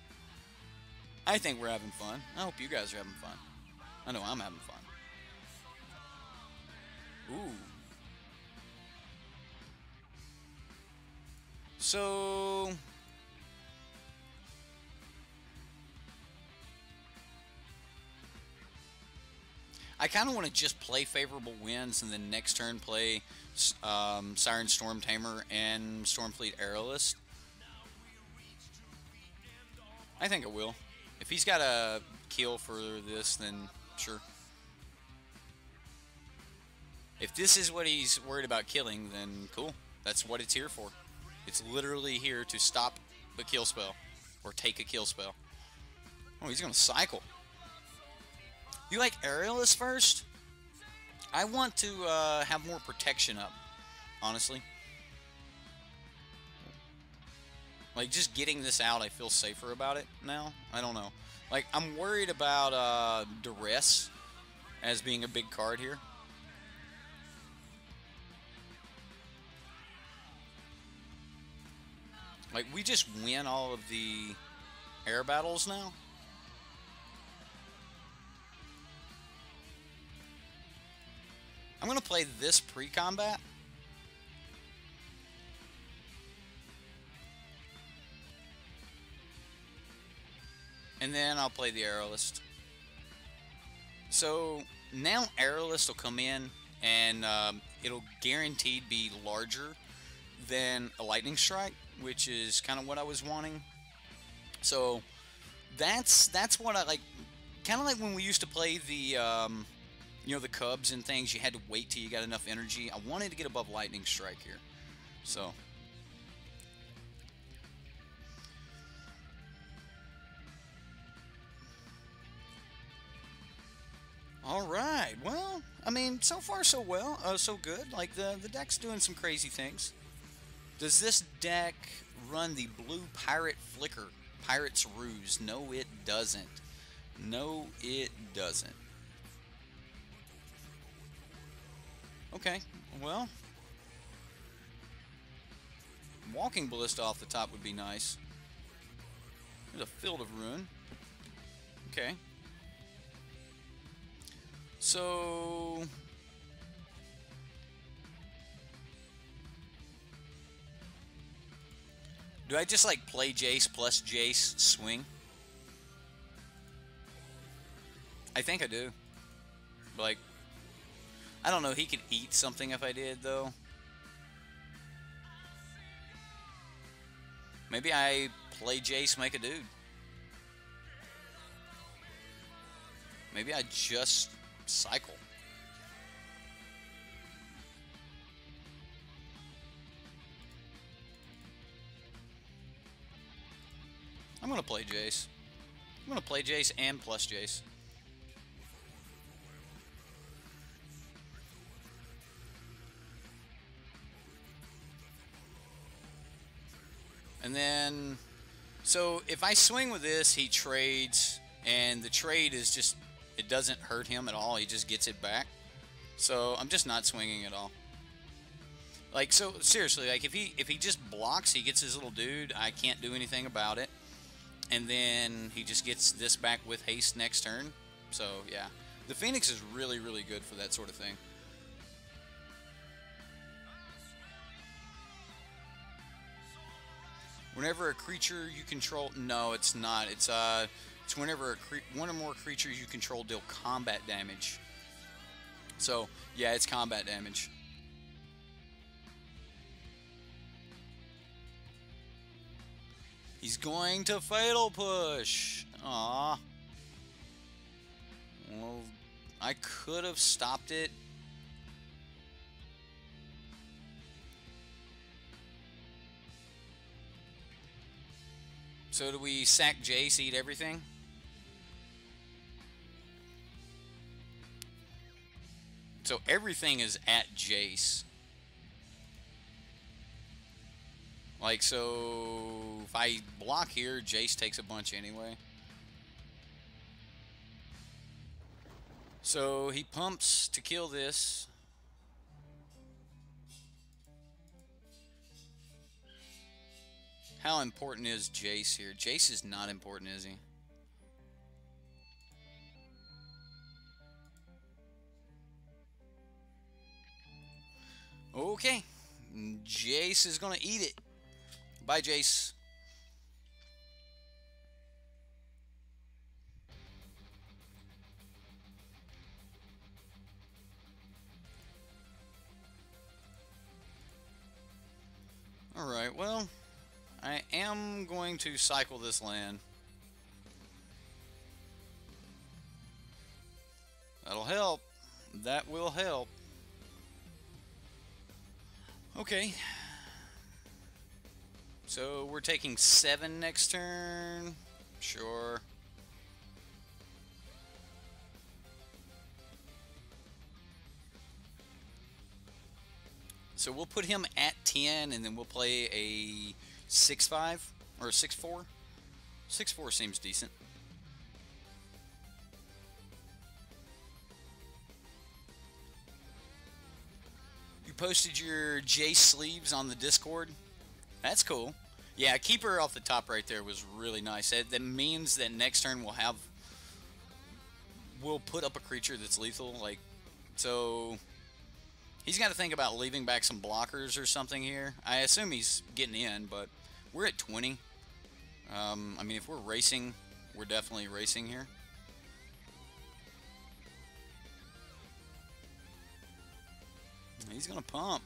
I think we're having fun. I hope you guys are having fun. I know I'm having fun. Ooh. So I kind of want to just play favorable winds and then next turn play Siren Storm Tamer and Stormfleet Aerolist. I think I will. If he's got a kill for this, then sure. If this is what he's worried about killing, then cool. That's what it's here for. It's literally here to stop a kill spell or take a kill spell. Oh, he's going to cycle. You like Aerialist first? I want to have more protection up, honestly. Like, just getting this out, I feel safer about it now. I don't know. Like, I'm worried about Duress as being a big card here. Like, we just win all of the air battles now. I'm going to play this pre-combat. And then I'll play the Aerolist. So now Aerolist will come in and it'll guaranteed be larger than a Lightning Strike, which is kind of what I was wanting. So that's what I like. Kind of like when we used to play the the Cubs and things. You had to wait till you got enough energy. I wanted to get above Lightning Strike here. So all right. Well, I mean, so far so well, so good. Like the deck's doing some crazy things. Does this deck run the blue Pirate Flicker? Pirate's Ruse? No, it doesn't. No, it doesn't. Okay, well, Walking Ballista off the top would be nice. There's a Field of Ruin. Okay. So do I just like play Jace plus Jace swing? I think I do. Like, I don't know, he could eat something if I did though. Maybe I play Jace, make a dude. Maybe I just cycle. I'm gonna play Jace. I'm gonna play Jace and plus Jace. And then, so if I swing with this, he trades, and the trade is just, it doesn't hurt him at all. He just gets it back. So I'm just not swinging at all. Like, so seriously, like if he just blocks, he gets his little dude. I can't do anything about it. And then he just gets this back with haste next turn. So yeah, the Phoenix is really, really good for that sort of thing. Whenever a creature you control, no, it's not. It's whenever one or more creatures you control deal combat damage. So yeah, it's combat damage. He's going to Fatal Push. Aw. Well, I could have stopped it. So do we sack Jace, eat everything? So everything is at Jace. Like, so if I block here, Jace takes a bunch anyway. So he pumps to kill this. How important is Jace here? Jace is not important, is he? Okay. Jace is going to eat it. Bye, Jace. Alright, well, I am going to cycle this land. That'll help. That will help. Okay. So we're taking 7 next turn. Sure. So we'll put him at 10, and then we'll play a 6-5 or a 6-4. 6-4 seems decent. You posted your Jace sleeves on the Discord. That's cool. Yeah, keeper off the top right there was really nice. That means that next turn we'll put up a creature that's lethal. Like, so he's got to think about leaving back some blockers or something here. I assume he's getting in, but we're at 20. I mean, if we're racing, we're definitely racing here. He's going to pump.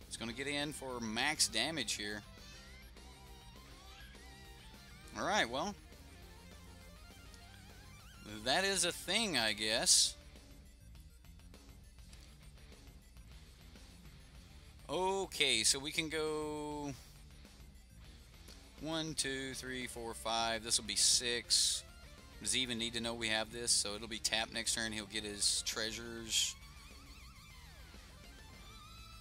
He's going to get in for max damage here. Alright, well, that is a thing, I guess. Okay, so we can go 1, 2, 3, 4, 5. This will be 6. Does he even need to know we have this? So it'll be tapped next turn. He'll get his treasures.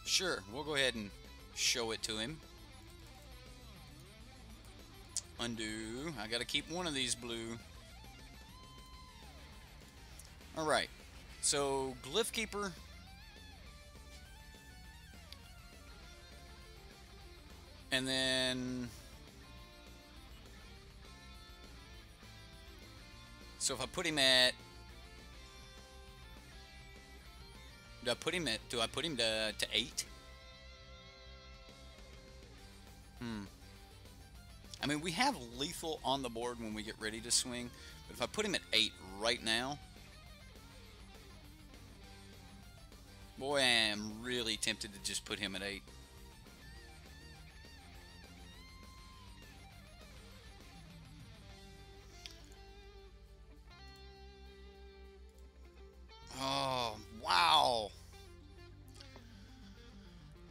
Sure, we'll go ahead and show it to him. Undo. I gotta keep one of these blue. Alright, so Glyph Keeper. And then, so if I put him at, do I put him to 8? I mean, we have lethal on the board when we get ready to swing, but if I put him at 8 right now, boy, I am really tempted to just put him at 8. Oh, wow.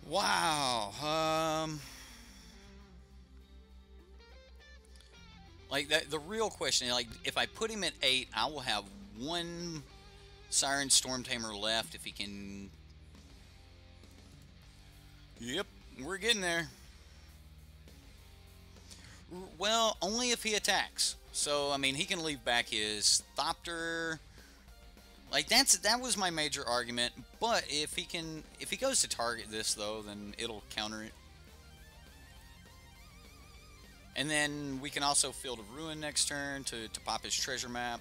Wow. Like, the real question, like, if I put him at 8, I will have 1 Siren Storm Tamer left if he can. Yep, we're getting there. Well, only if he attacks. So, I mean, he can leave back his Thopter. Like, that was my major argument. But if he goes to target this, though, then it'll counter it. And then we can also Field of Ruin next turn to pop his treasure map.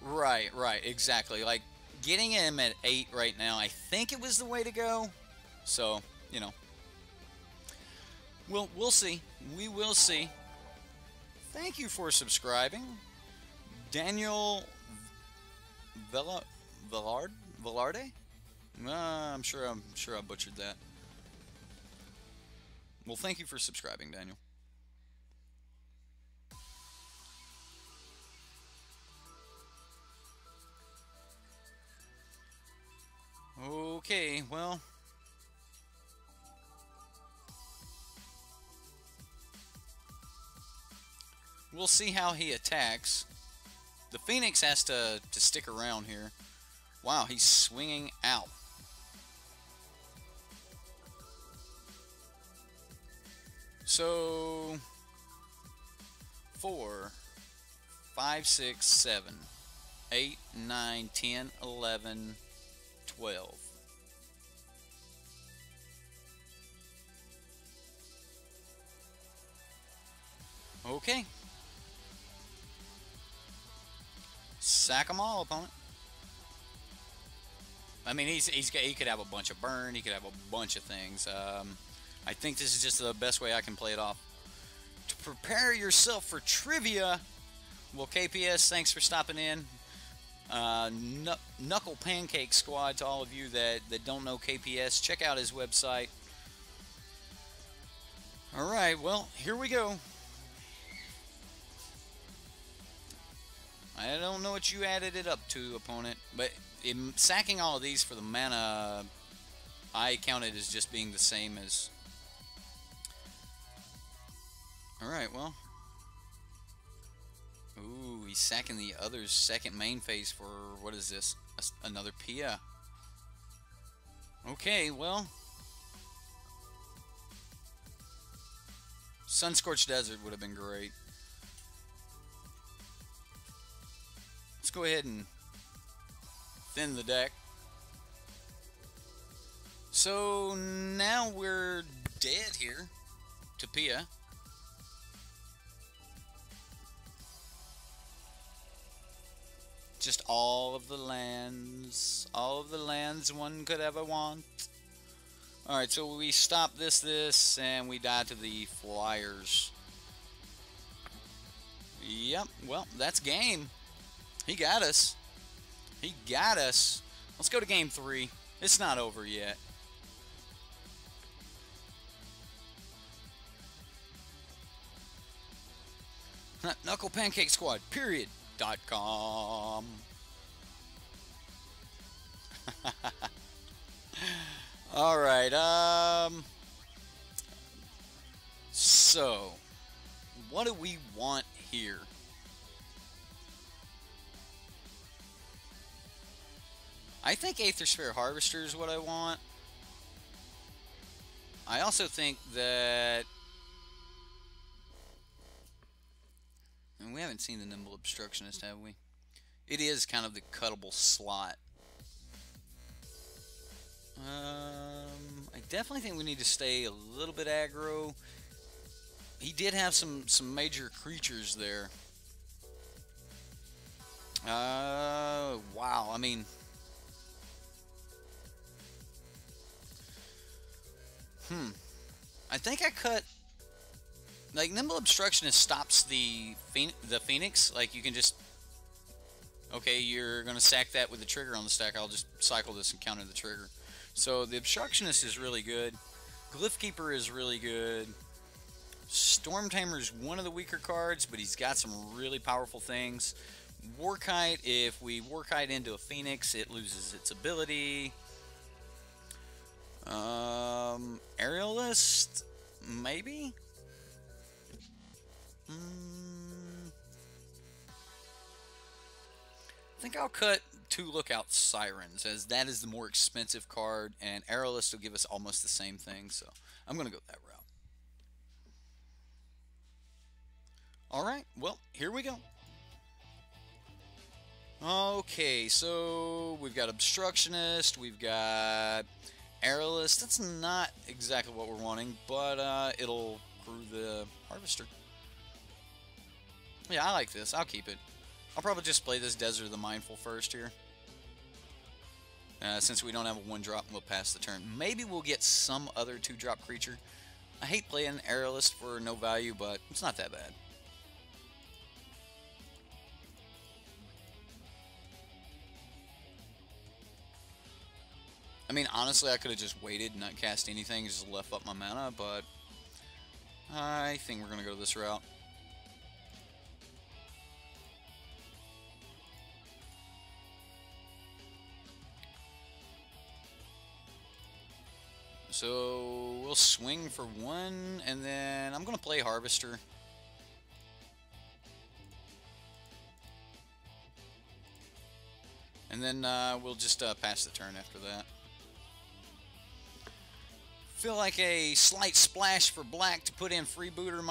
Right, exactly. Like, getting him at 8 right now, I think it was the way to go. So, you know. We'll see. We will see. Thank you for subscribing. Daniel Velarde? I'm sure I butchered that. Well, thank you for subscribing, Daniel. Okay, well, we'll see how he attacks. The Phoenix has to stick around here. Wow, he's swinging out. So, 4, 5, 6, 7, 8, 9, 10, 11, 12. Okay. Sack them all, opponent. I mean, he could have a bunch of burn. He could have a bunch of things. I think this is just the best way I can play it off. To prepare yourself for trivia. Well, KPS, thanks for stopping in. Knuckle Pancake Squad, to all of you that don't know KPS, check out his website. Alright, well, here we go. I don't know what you added it up to, opponent, but sacking all of these for the mana, I counted as just being the same as... Alright, well... Ooh, he's sacking the other's second main phase for, what is this? Another Pia. Okay, well... Sun-Scorched Desert would have been great. Let's go ahead and thin the deck. So now we're dead here to Pia. Just all of the lands one could ever want. Alright, so we stop this, and we die to the Flyers. Yep, well, that's game. He got us. He got us. Let's go to game 3. It's not over yet. Knuckle Pancake Squad, period.com. Alright, so, what do we want here? I think Aether Sphere Harvester is what I want. I also think that... And we haven't seen the Nimble Obstructionist, have we? It is kind of the cuttable slot. I definitely think we need to stay a little bit aggro. He did have some major creatures there. Wow, I mean... I think I cut... Like, Nimble Obstructionist stops the Phoenix. Like, you can just... Okay, you're going to sack that with the trigger on the stack. I'll just cycle this and counter the trigger. So, the Obstructionist is really good. Glyph Keeper is really good. Storm Tamer is one of the weaker cards, but he's got some really powerful things. Warkite, if we Warkite into a Phoenix, it loses its ability. Aerialist, maybe? I think I'll cut 2 Lookout Sirens, as that is the more expensive card, and Aerialist will give us almost the same thing, so I'm going to go that route. Alright, well, here we go. Okay, so we've got Obstructionist, we've got Aerialist. That's not exactly what we're wanting, but it'll crew the Harvester. Yeah, I like this. I'll keep it. I'll probably just play this Desert of the Mindful first here. Since we don't have a 1-drop, we'll pass the turn. Maybe we'll get some other 2-drop creature. I hate playing Aerialist for no value, but it's not that bad. I mean, honestly, I could have just waited and not cast anything, just left up my mana, but I think we're going to go this route. So we'll swing for one, and then I'm going to play Harvester. And then we'll just pass the turn after that. Feel like a slight splash for black to put in Freebooter.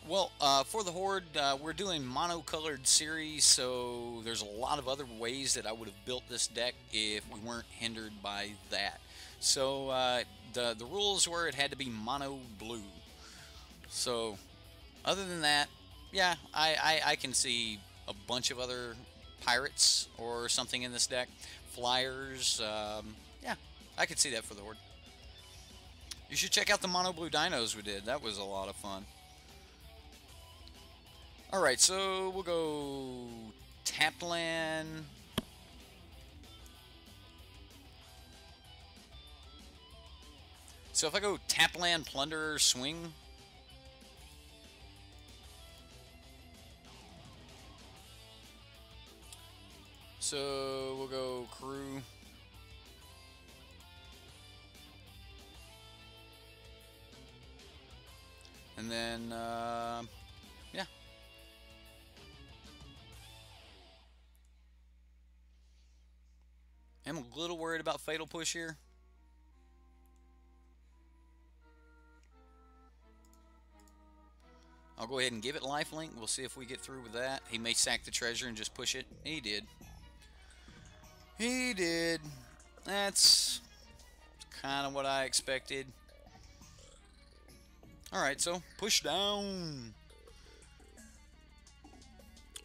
Well, for the Horde, we're doing mono-colored series, so there's a lot of other ways that I would have built this deck if we weren't hindered by that. So the rules were it had to be mono blue. So other than that, yeah, I can see a bunch of other pirates or something in this deck. Flyers, yeah, I could see that for the Horde. You should check out the mono blue dinos we did. That was a lot of fun. Alright, so we'll go tapped land. So if I go tap land, plunderer, swing. So we'll go crew. And then, yeah. I'm a little worried about Fatal Push here. I'll go ahead and give it lifelink. We'll see if we get through with that. He may sack the treasure and just push it. He did. He did. That's kind of what I expected. Alright, so push down.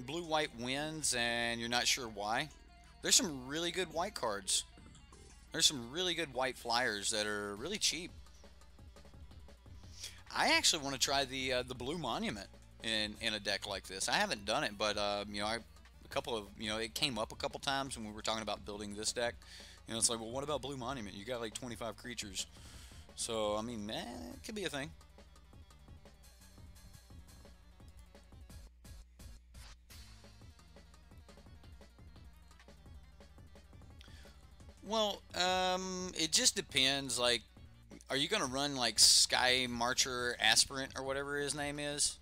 Blue-white wins, and you're not sure why. There's some really good white cards. There's some really good white flyers that are really cheap. I actually want to try the blue monument in a deck like this. I haven't done it, but you know, it came up a couple times when we were talking about building this deck. You know, it's like, well, what about blue monument? You got like 25 creatures, so I mean, it could be a thing. Well, it just depends. Like, are you going to run like Sky Marcher Aspirant or whatever his name is?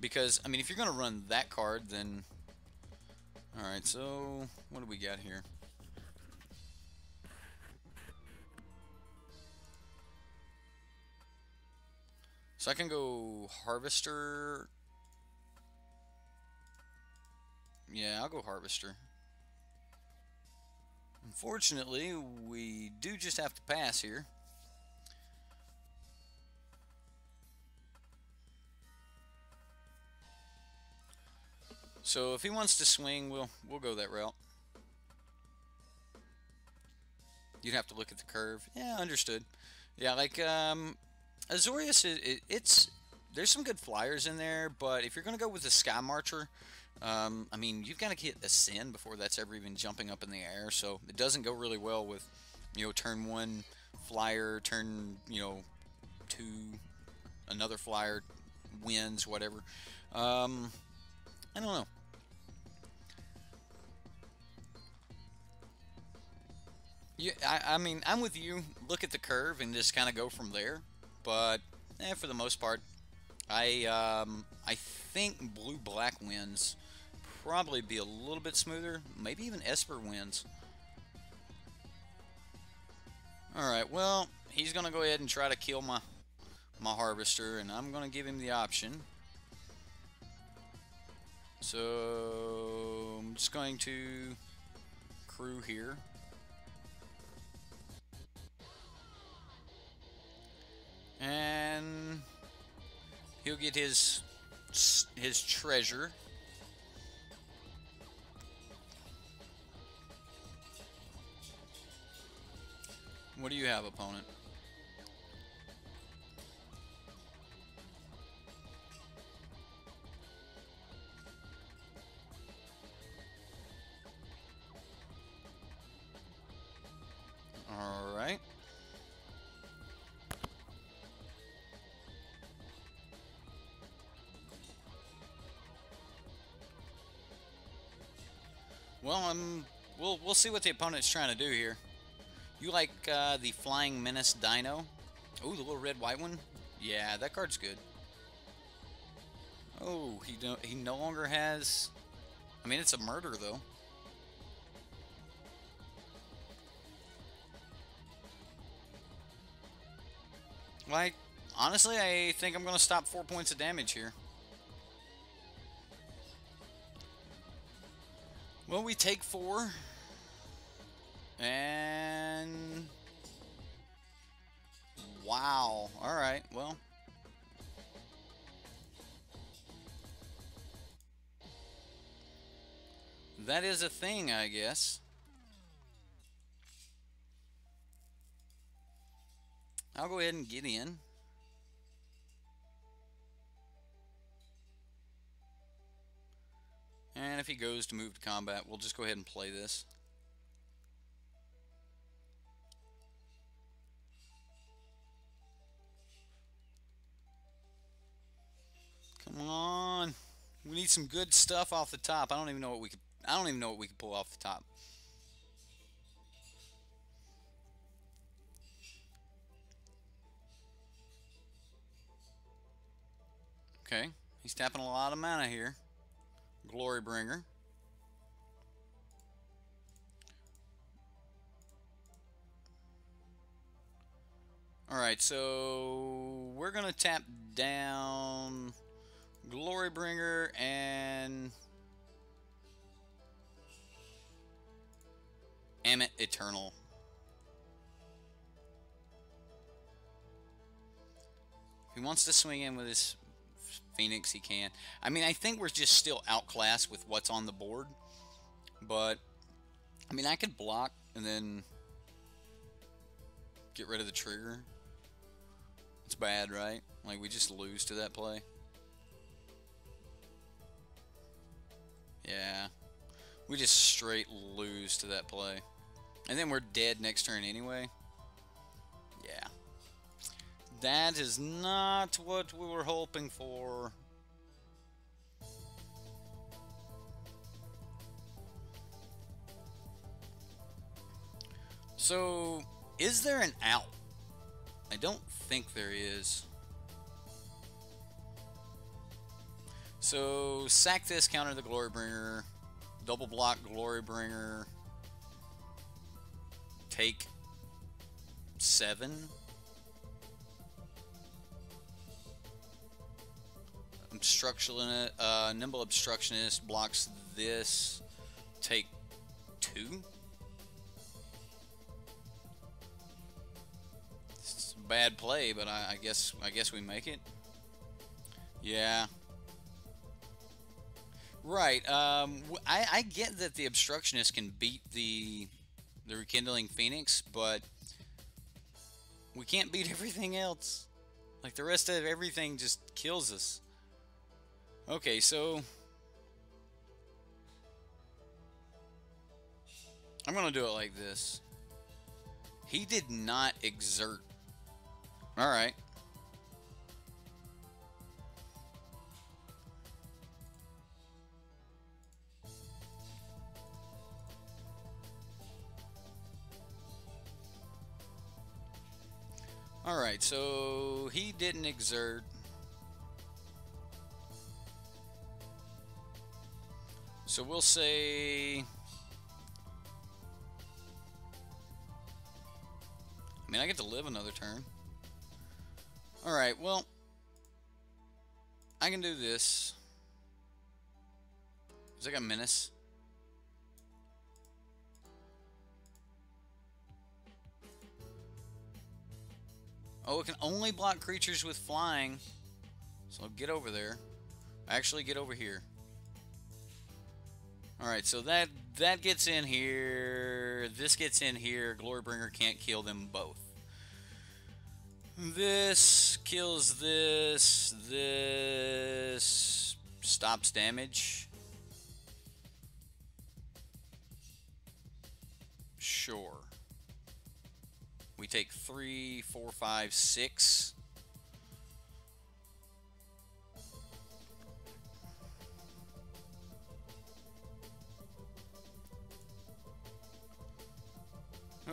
Because, I mean, if you're going to run that card, then... Alright, so what do we got here? So I can go Harvester. Yeah, I'll go Harvester. Unfortunately, we do just have to pass here. So if he wants to swing, we'll go that route. You'd have to look at the curve. Yeah, understood. Yeah, like Azorius, there's some good flyers in there, but if you're going to go with the Sky Marcher, I mean, you've got to get Ascend before that's ever even jumping up in the air, so it doesn't go really well with, you know, turn 1 flyer, turn, you know, 2, another flyer, wins, whatever. I don't know. Yeah, I mean, I'm with you. Look at the curve and just kind of go from there. But for the most part, I think blue-black wins probably be a little bit smoother. Maybe even Esper wins. All right. Well, he's gonna go ahead and try to kill my Harvester, and I'm gonna give him the option. So I'm just going to crew here. And he'll get his treasure. What do you have, opponent? All right. Well, we'll see what the opponent's trying to do here. You like the Flying Menace Dino? Oh, the little red-white one? Yeah, that card's good. Oh, he no longer has... I mean, it's a murder, though. Like, honestly, I think I'm going to stop 4 points of damage here. Well, we take 4. And... wow. Alright, well... that is a thing, I guess. I'll go ahead and get in. And if he goes to move to combat, we'll just go ahead and play this. Come on. We need some good stuff off the top. I don't even know what we could pull off the top. Okay, he's tapping a lot of mana here. Glory Bringer. Alright, so we're going to tap down Glory Bringer and Amit Eternal. If he wants to swing in with his Phoenix, he can. I mean, I think we're just still outclassed with what's on the board. But, I mean, I could block and then get rid of the trigger. It's bad, right? Like, we just lose to that play. Yeah. We just straight lose to that play. And then we're dead next turn anyway. Yeah. That is not what we were hoping for. So, is there an out? I don't think there is. So, sack this, counter the Glory Bringer, double block Glory Bringer, take 7. Nimble Obstructionist blocks this, take 2. It's a bad play, but I guess we make it. Yeah. Right. I get that the Obstructionist can beat the Rekindling Phoenix, but we can't beat everything else. Like, the rest of everything just kills us. Okay, so I'm going to do it like this. He did not exert. Alright. Alright, so he didn't exert. So we'll say... I mean, I get to live another turn. Alright, well... I can do this. Is that a menace? Oh, it can only block creatures with flying. So get over there. Actually, get over here. Alright, so that gets in here. This gets in here. Glorybringer can't kill them both. This kills this. This stops damage. Sure. We take 3, 4, 5, 6.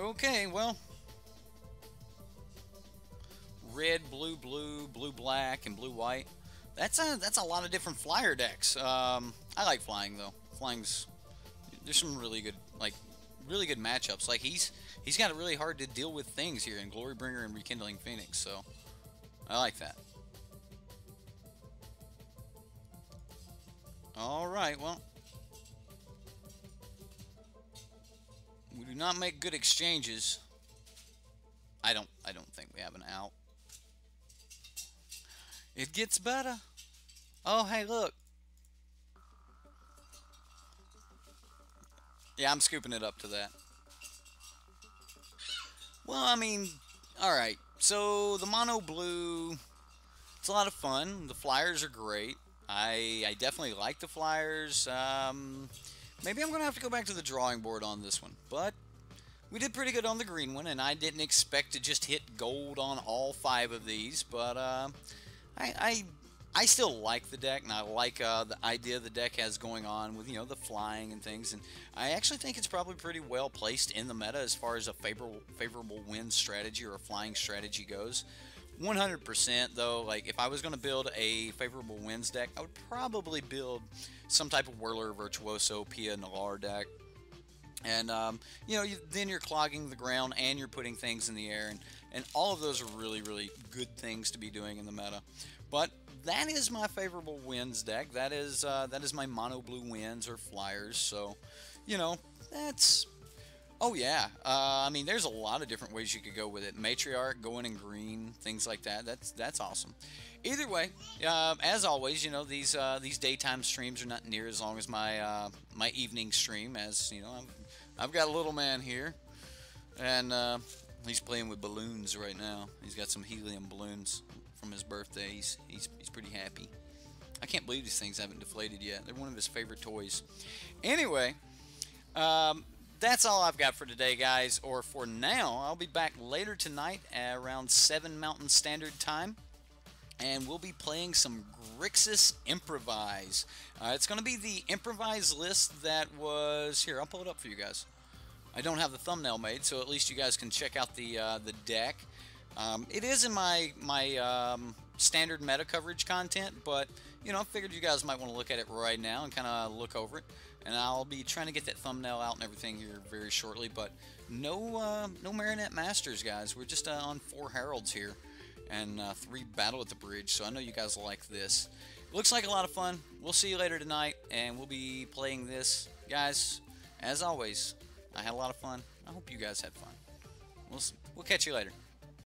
Okay, well, red, blue, blue, blue, black, and blue, white. That's a lot of different flyer decks. I like flying though. Flying's there's some really good really good matchups. Like he's got it really hard to deal with things here in Glorybringer and Rekindling Phoenix. So I like that. All right, well, we do not make good exchanges. I don't think we have an out. It gets better. Oh, hey, look. Yeah, I'm scooping it up to that. Well, I mean, alright. So, the mono blue, it's a lot of fun. The flyers are great. I definitely like the flyers. Maybe I'm going to have to go back to the drawing board on this one. But we did pretty good on the green one, and I didn't expect to just hit gold on all 5 of these. But I still like the deck, and I like the idea the deck has going on with, you know, the flying and things. And I actually think it's probably pretty well placed in the meta as far as a favorable win strategy or a flying strategy goes. 100% though, like if I was going to build a favorable wins deck, I would probably build some type of Whirler, Virtuoso, Pia, Nalar deck. And, you know, then you're clogging the ground and you're putting things in the air. And all of those are really, really good things to be doing in the meta. But that is my favorable wins deck. That is my mono blue wins or flyers. So, you know, that's... Oh, yeah. I mean, there's a lot of different ways you could go with it. Matriarch, going in green, things like that. That's awesome. Either way, as always, you know, these daytime streams are not near as long as my my evening stream. As you know, I've got a little man here, and he's playing with balloons right now. He's got some helium balloons from his birthday. He's pretty happy. I can't believe these things haven't deflated yet. They're one of his favorite toys. Anyway, that's all I've got for today, guys. Or for now, I'll be back later tonight at around 7 Mountain Standard Time. And we'll be playing some Grixis Improvise. It's going to be the Improvise list that was... Here, I'll pull it up for you guys. I don't have the thumbnail made, so at least you guys can check out the deck. It is in my standard meta coverage content, but, you know, I figured you guys might want to look at it right now and kind of look over it. And I'll be trying to get that thumbnail out and everything here very shortly, but no Marionette Masters, guys. We're just on 4 Heralds here. And 3 Battle at the Bridge, so I know you guys will like this. Looks like a lot of fun. We'll see you later tonight, and we'll be playing this. Guys, as always, I had a lot of fun. I hope you guys had fun. We'll catch you later.